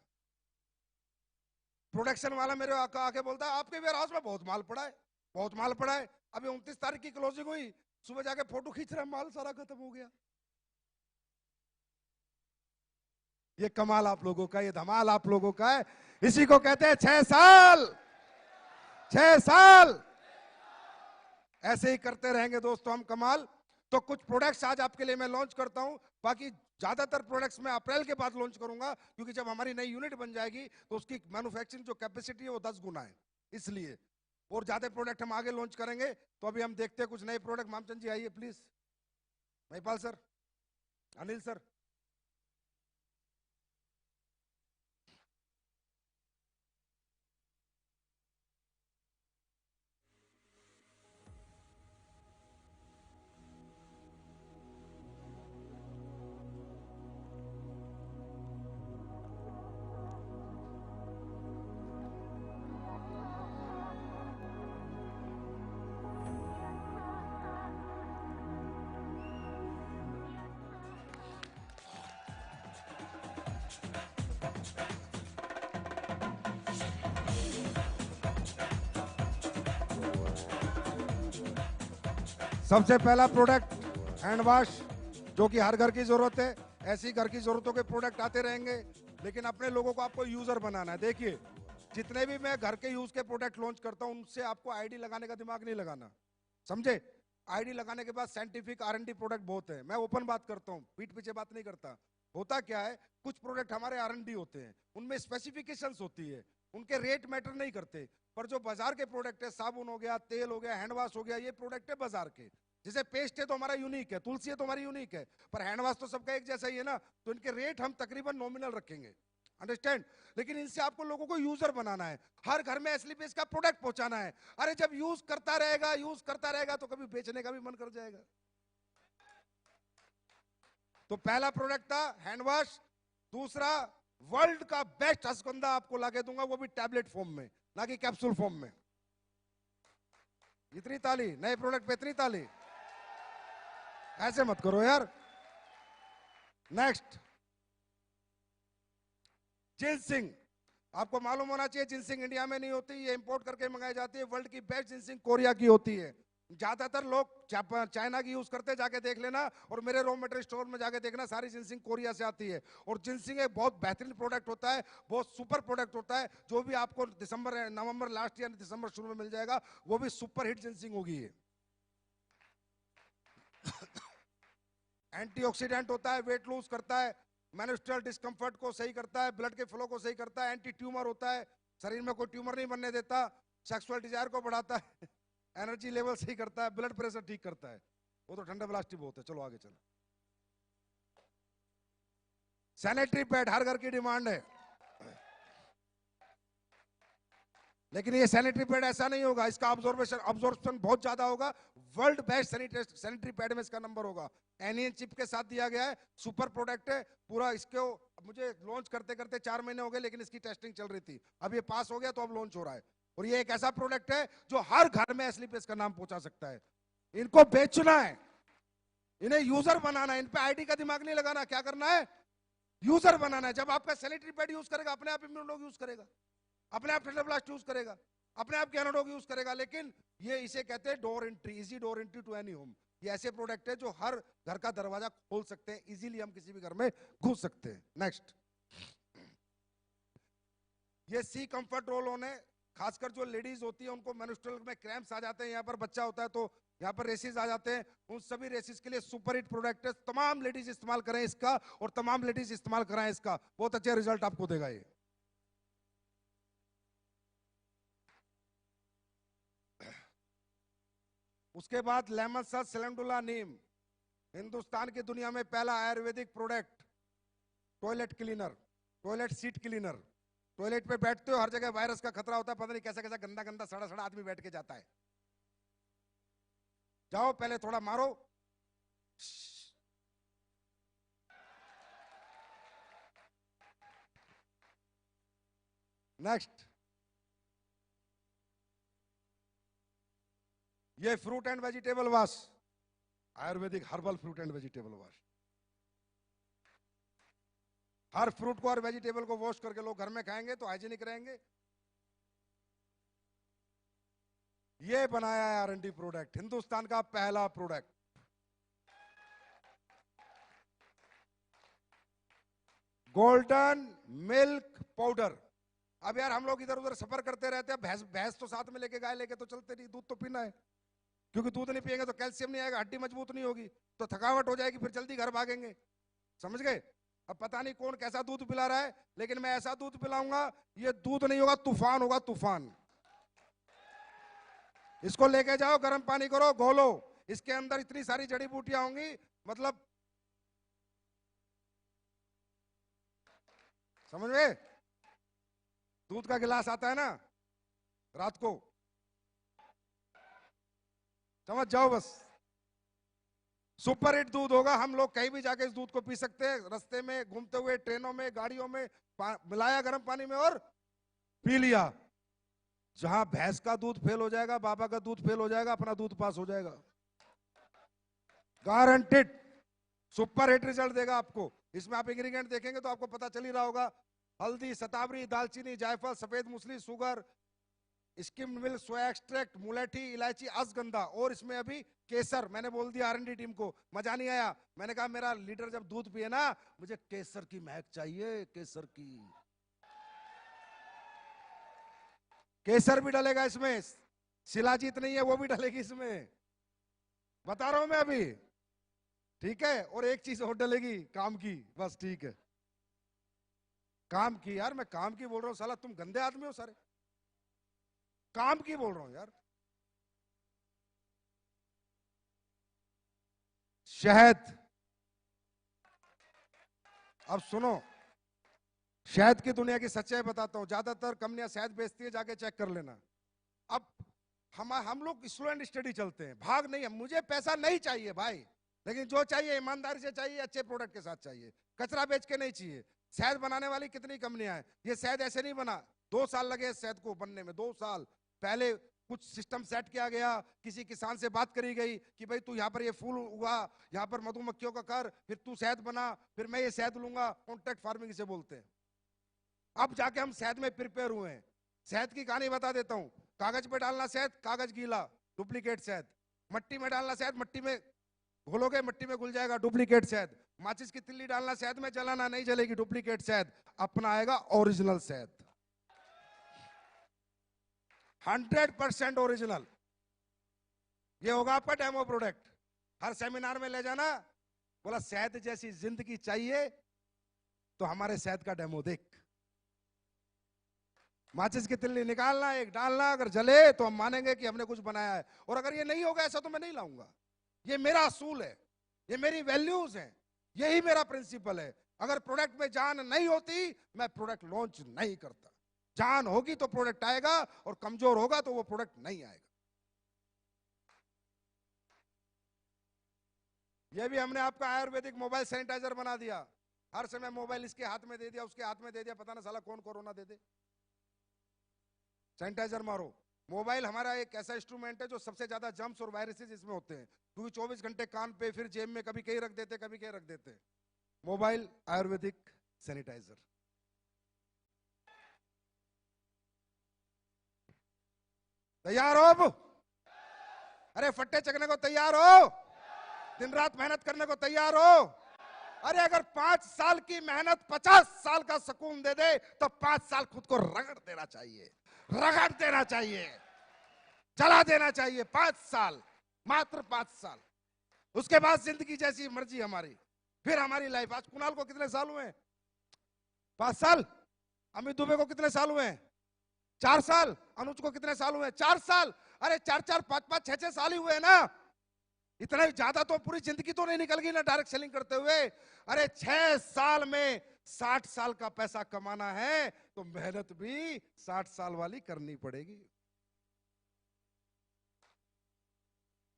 प्रोडक्शन वाला मेरे आके बोलता है आपके वेयर हाउस में बहुत माल पड़ा है, बहुत माल पड़ा है। अभी 29 तारीख की क्लोजिंग हुई, सुबह जाके फोटो खींच रहा, माल सारा खत्म हो गया। ये कमाल आप लोगों का, ये धमाल आप लोगों का है। इसी को कहते हैं 6 साल, 6 साल ऐसे ही करते रहेंगे दोस्तों हम कमाल। तो कुछ प्रोडक्ट्स आज आपके लिए मैं लॉन्च करता हूं, बाकी ज्यादातर प्रोडक्ट्स मैं अप्रैल के बाद लॉन्च करूंगा, क्योंकि जब हमारी नई यूनिट बन जाएगी तो उसकी मैन्युफैक्चरिंग जो कैपेसिटी है वो 10 गुना है, इसलिए। और ज्यादा प्रोडक्ट हम आगे लॉन्च करेंगे। तो अभी हम देखते हैं कुछ नए प्रोडक्ट। मामचंद जी आइए please, Mahipal sir, Anil sir. सबसे पहला प्रोडक्ट हैंड वॉश, जो कि हर घर की जरूरत है। ऐसी घर की जरूरतों के प्रोडक्ट आते रहेंगे, लेकिन अपने लोगों को आपको यूजर बनाना है। देखिए, जितने भी मैं घर के यूज के प्रोडक्ट लॉन्च करता हूं, उनसे आपको आईडी लगाने का दिमाग नहीं लगाना, समझे? आईडी लगाने के बाद साइंटिफिक R&D प्रोडक्ट बहुत है। मैं ओपन बात करता हूं, पीठ पीछे बात नहीं करता। होता क्या है, कुछ प्रोडक्ट हमारे R&D होते हैं, उनमें स्पेसिफिकेशंस होती है, उनके रेट मैटर नहीं करते। पर जो बाजार के प्रोडक्ट है, साबुन हो गया, तेल हो गया, हैंड वॉश हो गया, ये प्रोडक्ट है बाजार के। जैसे पेस्ट है तो हमारा यूनिक है, तुलसी है तो हमारी यूनिक है, पर हैंड वॉश तो सबका एक जैसा ही है ना, तो इनके रेट हम तकरीबन नॉमिनल रखेंगे, अंडरस्टैंड? लेकिन इनसे आपको लोगों को यूजर बनाना है, हर घर में एसलीपीएस का प्रोडक्ट पहुंचाना है। अरे जब यूज करता रहेगा तो कभी बेचने का भी मन कर जाएगा। तो पहला प्रोडक्ट था हैंड वॉश। दूसरा, वर्ल्ड का बेस्ट अश्वगंधा आपको लाके दूंगा, वो भी टैबलेट फॉर्म में, ना कि कैप्सूल फॉर्म में। इतनी ताली नए प्रोडक्ट पे, इतनी ताली ऐसे मत करो यार। Next, ginseng. आपको मालूम होना चाहिए जिनसिंग इंडिया में नहीं होती, ये इंपोर्ट करके मंगाई जाती है। वर्ल्ड की बेस्ट जिनसिंग कोरिया की होती है। ज्यादातर लोग चाइना की यूज करते, जाके देख लेना, और मेरे रॉ मटेरियल स्टोर में जाके देखना, सारी जिनसिंग कोरिया से आती है। और जिनसिंग एक बहुत बेहतरीन प्रोडक्ट होता है, बहुत सुपर प्रोडक्ट होता है, जो भी आपको नवंबर लास्ट या दिसंबर शुरू में मिल जाएगा, वो भी सुपर हिट जिनसिंग होगी ये। एंटीऑक्सीडेंट होता है, वेट लूज करता है, मेंस्ट्रुअल डिस्कंफर्ट को सही करता है, ब्लड के फ्लो को सही करता है, एंटी ट्यूमर होता है, शरीर में कोई ट्यूमर नहीं बनने देता, सेक्सुअल डिजायर को बढ़ाता है, एनर्जी लेवल सही करता है, ब्लड प्रेशर ठीक करता है। वो तो ठंडा ब्लास्टिव बहुत है। चलो आगे चलो। सैनिटरी पैड हर घर की डिमांड है, लेकिन ये सैनिटरी पैड ऐसा नहीं होगा, इसका अब्जॉर्प्शन बहुत ज्यादा होगा। वर्ल्ड बेस्ट सैनिटरी पैड में इसका नंबर होगा। एनियन चिप के साथ दिया गया है, सुपर प्रोडक्ट है पूरा। इसको मुझे लॉन्च करते करते 4 महीने हो गए, लेकिन इसकी टेस्टिंग चल रही थी, अब ये पास हो गया तो अब लॉन्च हो रहा है। और ये एक ऐसा प्रोडक्ट है जो हर घर में एसलीपीएस का नाम पहुंचा सकता है। इनको बेचना है, इन्हें यूजर बनाना है, इन पे आईडी का दिमाग नहीं लगाना। क्या करना है, यूजर बनाना है। जब आपका सैनिटरी पैड यूज करेगा, अपने आप इम्यून लोग यूज करेगा, अपने आप ठंडा ब्लास्ट यूज करेगा। अपने आप कैनोडॉग यूज करेगा, लेकिन ये इसे कहते हैं door entry, easy door entry to any home. ये ऐसे प्रोडक्ट है जो हर घर का दरवाजा खोल सकते हैं, इजीली हम किसी भी घर में घुस सकते हैं। नेक्स्ट, ये सी कंफर्ट रोल ऑन है। खासकर जो लेडीज होती है उनको मेंस्ट्रुअल में क्रैम्प्स आ जाते हैं, यहाँ पर बच्चा होता है तो यहाँ पर रेसेस आ जाते हैं, उन सभी रेसेस के लिए सुपर हिट प्रोडक्ट है। तमाम लेडीज इस्तेमाल करें इसका और तमाम लेडीज इस्तेमाल कराएं इसका, बहुत अच्छे रिजल्ट आपको देगा ये। उसके बाद लेमन सच सेलेंडुला नीम, हिंदुस्तान की दुनिया में पहला Ayurvedic product. Toilet cleaner, toilet seat cleaner. Toilet पे बैठते हो, हर जगह वायरस का खतरा होता है, पता नहीं कैसा कैसा गंदा गंदा सड़ा सड़ा आदमी बैठ के जाता है। जाओ पहले थोड़ा मारो, नेक्स्ट, ये fruit and vegetable wash, Ayurvedic herbal fruit and vegetable wash. Her fruit को और वेजिटेबल को वॉश करके लोग घर में खाएंगे तो हाइजीनिक रहेंगे। ये बनाया है R&D प्रोडक्ट, हिंदुस्तान का पहला प्रोडक्ट। Golden milk powder. अब यार हम लोग इधर उधर सफर करते रहते हैं, भैंस भैंस तो साथ में लेके, गाय लेके तो चलते नहीं, दूध तो पीना है, क्योंकि दूध नहीं पिएंगे तो कैल्शियम नहीं आएगा, हड्डी मजबूत नहीं होगी, तो थकावट हो जाएगी, फिर जल्दी घर भागेंगे। समझ गए? अब पता नहीं कौन कैसा दूध पिला रहा है, लेकिन मैं ऐसा दूध पिलाऊंगा, ये दूध नहीं होगा, तूफान होगा, तूफान। इसको लेके जाओ, गर्म पानी करो, घोलो, इसके अंदर इतनी सारी जड़ी बूटियां होंगी, मतलब समझ में? दूध का गिलास आता है ना रात को, समझ जाओ बस। सुपर हिट दूध होगा, हम लोग कहीं भी जाके इस दूध को पी सकते हैं, रास्ते में घूमते हुए, ट्रेनों में, गाड़ियों में, मिलाया गर्म पानी में और पी लिया। जहां भैंस का दूध फेल हो जाएगा, बाबा का दूध फेल हो जाएगा, अपना दूध पास हो जाएगा, गारंटेड। सुपर हिट रिजल्ट देगा आपको। इसमें आप इंग्रेडिएंट देखेंगे तो आपको पता चल ही रहा होगा, हल्दी, शतावरी, दालचीनी, जायफल, सफेद मूसली, शुगर, स्किम्ड मिल्क, सोया एक्सट्रैक्ट, मुलेठी, इलायची, अश्वगंधा, और इसमें अभी केसर। मैंने बोल दिया R&D टीम को, मजा नहीं आया, मैंने कहा मेरा लीडर जब दूध पिए ना, मुझे केसर की महक चाहिए, केसर की। केसर भी डलेगा इसमें, शिलाजीत नहीं है वो भी डलेगी इसमें, बता रहा हूं मैं अभी, ठीक है? और एक चीज और डलेगी, काम की, बस ठीक है, काम की। यार मैं काम की बोल रहा हूं, साला तुम गंदे आदमी हो सारे, काम की बोल रहा हूं यार। शहद, अब सुनो, शहद की दुनिया की सच्चाई बताता हूं। ज्यादातर कंपनियां शहद बेचती है, जाके चेक कर लेना। अब हम लोग स्लो एंड स्टडी चलते हैं, भाग नहीं है। मुझे पैसा नहीं चाहिए भाई, लेकिन जो चाहिए ईमानदारी से चाहिए, अच्छे प्रोडक्ट के साथ चाहिए, कचरा बेच के नहीं चाहिए। शहद बनाने वाली कितनी कंपनियां हैं, ये शहद ऐसे नहीं बना, 2 साल लगे इस शहद को बनने में, 2 साल। पहले कुछ सिस्टम सेट किया गया, किसी किसान से बात करी गई कि भाई तू यहाँ पर ये फूल उगा, यहाँ पर मधुमक्खियों का कर, फिर तू शहद बना, फिर मैं ये शहद लूंगा, कॉन्ट्रैक्ट फार्मिंग इसे बोलते हैं। अब जाके हम शहद में प्रिपेयर हुए हैं। शहद की कहानी बता देता हूं। कागज पे डालना शहद, कागज गीला, डुप्लीकेट शहद। मट्टी में डालना शहद, मट्टी में घोलोगे, मट्टी में घुल जाएगा, डुप्लीकेट शहद। माचिस की तिल्ली डालना शहद में, जलाना नहीं जलेगी, डुप्लीकेट शहद। अपना आएगा ओरिजिनल शहद, 100% ओरिजिनल। ये होगा आपका डेमो प्रोडक्ट। हर सेमिनार में ले जाना, बोला शहद जैसी जिंदगी चाहिए तो हमारे शहद का डेमो देख। माचिस की तिल्ली निकालना, एक डालना, अगर जले तो हम मानेंगे कि हमने कुछ बनाया है, और अगर ये नहीं होगा ऐसा तो मैं नहीं लाऊंगा। ये मेरा असूल है, ये मेरी वैल्यूज हैं, यही मेरा प्रिंसिपल है। अगर प्रोडक्ट में जान नहीं होती, मैं प्रोडक्ट लॉन्च नहीं करता। जान होगी तो प्रोडक्ट आएगा, और कमजोर होगा तो वो प्रोडक्ट नहीं आएगा। ये भी हमने आपका आयुर्वेदिक मोबाइल सैनिटाइजर बना दिया। हर समय मोबाइल इसके हाथ में दे दिया, उसके हाथ में दे दिया, पता ना साला कौन कोरोना दे दे। सैनिटाइजर मारो। मोबाइल हमारा एक ऐसा इंस्ट्रूमेंट है जो सबसे ज्यादा जर्म्स और वायरसेस इसमें होते हैं, क्योंकि 24 घंटे कान पे, फिर जेब में, कभी कहीं रख देते, कभी कहीं रख देते। Mobile Ayurvedic sanitiser. तैयार हो अब? अरे फट्टे चकने को तैयार हो? दिन रात मेहनत करने को तैयार हो? अरे अगर 5 साल की मेहनत 50 साल का सुकून दे दे तो 5 साल खुद को रगड़ देना चाहिए, रगड़ देना चाहिए, चला देना चाहिए। 5 साल, मात्र 5 साल। उसके बाद जिंदगी जैसी मर्जी हमारी, फिर हमारी लाइफ। आज कुणाल को कितने साल हुए? 5 साल। अमित दुबे को कितने साल हुए? 4 साल। अनुज को कितने साल हुए? 4 साल। अरे 4-4, 5-5, 6-6 साल ही हुए ना। इतना ही ज्यादा तो पूरी जिंदगी तो नहीं निकल गई ना डायरेक्ट सेलिंग करते हुए। अरे 6 साल में 60 साल का पैसा कमाना है तो मेहनत भी 60 साल वाली करनी पड़ेगी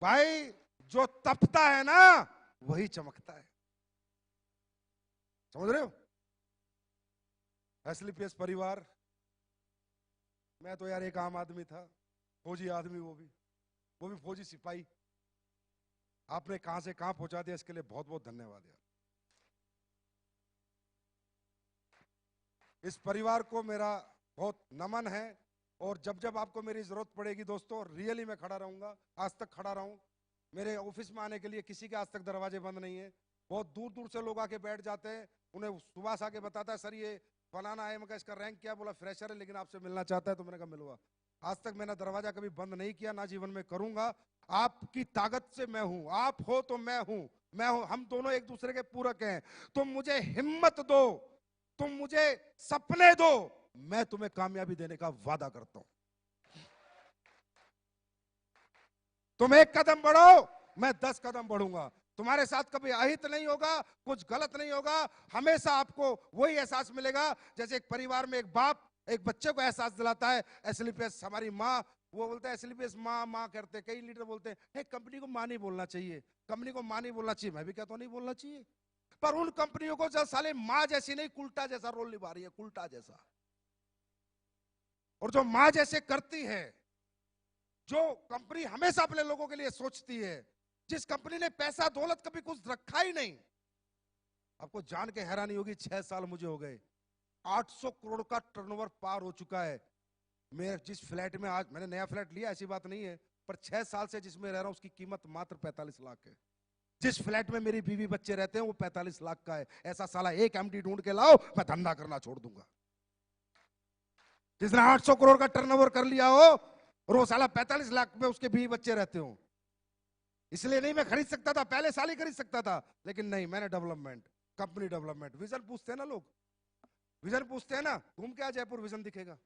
भाई। जो तपता है ना वही चमकता है, समझ रहे हो? एसलीपीएस परिवार, मैं तो यार एक आम आदमी था, फौजी आदमी, वो भी फौजी सिपाही। आपने कहां से कहां पहुंचा दिया, इसके लिए बहुत बहुत धन्यवाद यार। इस परिवार को मेरा बहुत नमन है और जब जब आपको मेरी जरूरत पड़ेगी दोस्तों, रियली मैं खड़ा रहूंगा। आज तक खड़ा रहूं। मेरे ऑफिस में आने के लिए किसी के आज तक दरवाजे बंद नहीं है। बहुत दूर दूर से लोग आके बैठ जाते हैं। उन्हें सुभाष आके बताता है, सर ये बनाना है, मैं इसका रैंक क्या? बोला फ्रेशर है लेकिन आपसे मिलना चाहता है। तो मैंने कहा मिलवा। आज तक मैंने दरवाजा कभी बंद नहीं किया, ना जीवन में करूंगा। आपकी ताकत से मैं हूं, आप हो तो मैं हूं, हम दोनों एक दूसरे के पूरक हैं। तुम मुझे हिम्मत दो, तुम मुझे सपने दो, मैं तुम्हें कामयाबी देने का वादा करता हूं। तुम 1 कदम बढ़ो, मैं 10 कदम बढ़ूंगा। तुम्हारे साथ कभी अहित नहीं होगा, कुछ गलत नहीं होगा। हमेशा आपको वही एहसास मिलेगा जैसे एक परिवार में एक बाप एक बच्चे को एहसास दिलाता है। एसलीपीएस हमारी माँ, वो बोलता है एसलीपीएस माँ माँ करते, कई लीडर बोलते हैं कंपनी को माँ नहीं बोलना चाहिए, कंपनी को माँ नहीं बोलना चाहिए। मैं भी कहता हूं नहीं बोलना चाहिए, पर उन कंपनियों को जो साले माँ जैसी नहीं, कुल्टा जैसा रोल निभा रही है, कुल्टा जैसा। और जो माँ जैसे करती है, जो कंपनी हमेशा अपने लोगों के लिए सोचती है, जिस कंपनी ने पैसा दौलत कभी कुछ रखा ही नहीं। आपको जान के हैरानी होगी, 6 साल मुझे हो गए, 800 करोड़ का टर्नओवर पार हो चुका है। मैं जिस फ्लैट में, आज मैंने नया फ्लैट लिया ऐसी बात नहीं है, पर 6 साल से जिसमें रह रहा हूं उसकी कीमत मात्र 45 लाख है। जिस फ्लैट में मेरी बीवी बच्चे रहते हैं वो 45 लाख का है। ऐसा साला एक एमडी ढूंढ के लाओ, मैं धंधा करना छोड़ दूंगा। जिसने 800 करोड़ का टर्नओवर कर लिया हो और वो साला 45 लाख में उसके बीवी बच्चे रहते हो। इसलिए नहीं, मैं खरीद सकता था, पहले साल ही खरीद सकता था, लेकिन नहीं, मैंने डेवलपमेंट, कंपनी डेवलपमेंट। विजन पूछते हैं ना लोग, विजन पूछते हैं ना, घूम के आ जयपुर विजन दिखेगा,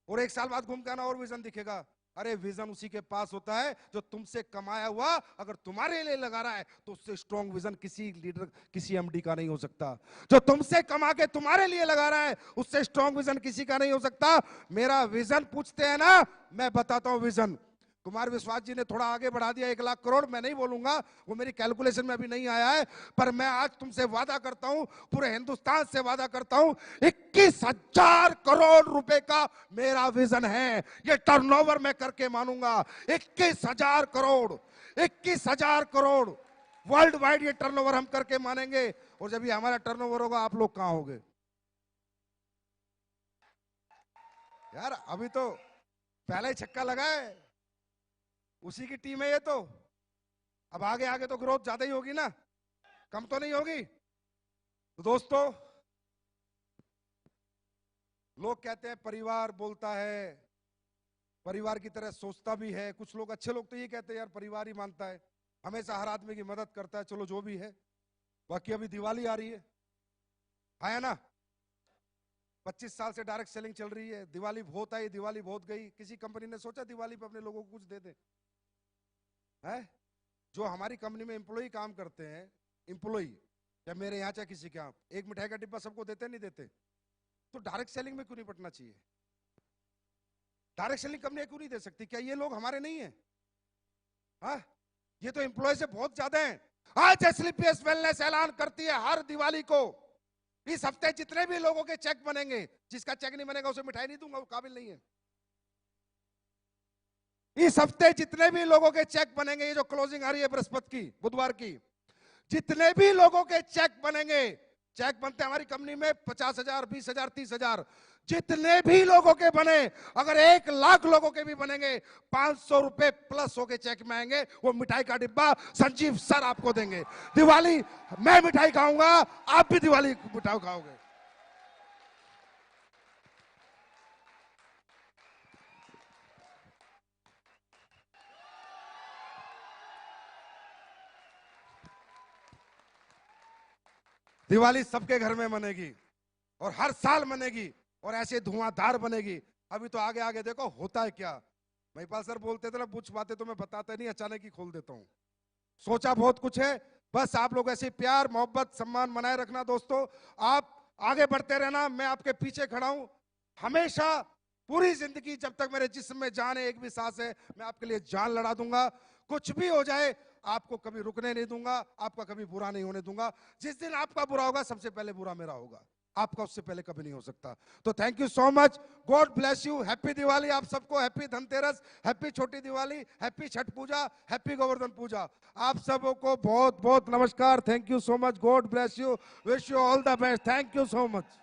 और 1 साल बाद घूम के आना और विजन दिखेगा। अरे विजन उसी के पास होता है जो तुमसे कमाया हुआ अगर तुम्हारे लिए लगा रहा है तो उससे स्ट्रॉन्ग विजन किसी लीडर, किसी एमडी का नहीं हो सकता। जो तुमसे कमा के तुम्हारे लिए लगा रहा है उससे स्ट्रॉन्ग विजन किसी का नहीं हो सकता। मेरा विजन पूछते हैं ना, मैं बताता हूं विजन। कुमार विश्वास जी ने थोड़ा आगे बढ़ा दिया 1 लाख करोड़, मैं नहीं बोलूंगा, वो मेरी कैलकुलेशन में अभी नहीं आया है, पर मैं आज तुमसे वादा करता हूं, पूरे हिंदुस्तान से वादा करता हूं, 21,000 करोड़ रुपए का मेरा विजन है। ये टर्नओवर मैं करके मानूंगा। 21,000 करोड़, 21,000 करोड़ वर्ल्ड वाइड ये टर्नओवर हम करके मानेंगे। और जब ये हमारा टर्नओवर होगा, आप लोग कहां होंगे यार? अभी तो पहला ही छक्का लगा है, उसी की टीम है ये तो। अब आगे आगे तो ग्रोथ ज्यादा ही होगी ना, कम तो नहीं होगी। तो दोस्तों, लोग कहते हैं परिवार बोलता है, परिवार की तरह सोचता भी है। कुछ लोग, अच्छे लोग तो ये कहते हैं यार परिवार ही मानता है, हमेशा हर आदमी की मदद करता है। चलो जो भी है, बाकी अभी दिवाली आ रही है ना? 25 साल से डायरेक्ट सेलिंग चल रही है, दिवाली बहुत आई, दिवाली बहुत गई। किसी कंपनी ने सोचा दिवाली पे अपने लोगों को कुछ दे दे? है जो हमारी कंपनी में एम्प्लॉय काम करते हैं, एम्प्लॉय या मेरे यहाँ चाहे किसी के यहाँ, एक मिठाई का डिब्बा सबको देते नहीं देते? तो डायरेक्ट सेलिंग में क्यों नहीं पटना चाहिए? डायरेक्ट सेलिंग कंपनी क्यों नहीं दे सकती? क्या ये लोग हमारे नहीं है? हाँ, ये तो एम्प्लॉय से बहुत ज्यादा है। आज एसलीपीएस वेलनेस ऐलान करती है हर दिवाली को, इस हफ्ते जितने भी लोगों के चेक बनेंगे, जिसका चेक नहीं बनेगा उसे मिठाई नहीं दूंगा, वो काबिल नहीं है। इस हफ्ते जितने भी लोगों के चेक बनेंगे, ये जो क्लोजिंग आ रही है बृहस्पति की, बुधवार की, जितने भी लोगों के चेक बनेंगे, चेक बनते हैं हमारी कंपनी में 50,000, 20,000, 30,000, जितने भी लोगों के बने, अगर 1 लाख लोगों के भी बनेंगे, 500 रुपए प्लस होके चेक में आएंगे। वो मिठाई का डिब्बा संजीव सर आपको देंगे। दिवाली मैं मिठाई खाऊंगा, आप भी दिवाली मिठाई खाओगे। दिवाली सबके घर में मनेगी और हर साल मनेगी और ऐसे धुआंधार बनेगी। अभी तो आगे आगे देखो होता है क्या। महिपाल सर बोलते थे ना, कुछ बातें तो मैं बताता नहीं, अचानक ही खोल देता हूं। सोचा बहुत कुछ है, बस आप लोग ऐसे प्यार मोहब्बत सम्मान बनाए रखना दोस्तों। आप आगे बढ़ते रहना, मैं आपके पीछे खड़ा हूं हमेशा। पूरी जिंदगी जब तक मेरे जिस्म में जान है, एक भी सांस है, मैं आपके लिए जान लड़ा दूंगा। कुछ भी हो जाए आपको कभी रुकने नहीं दूंगा, आपका कभी बुरा नहीं होने दूंगा। जिस दिन आपका बुरा होगा सबसे पहले बुरा मेरा होगा, आपका उससे पहले कभी नहीं हो सकता। तो thank you so much, God bless you, happy Diwali आप सबको, हैप्पी धनतेरस, हैप्पी छोटी दिवाली, हैप्पी छठ पूजा, हैप्पी गोवर्धन पूजा। आप सबको बहुत बहुत नमस्कार, thank you so much, God bless you, wish you all the best, thank you so much.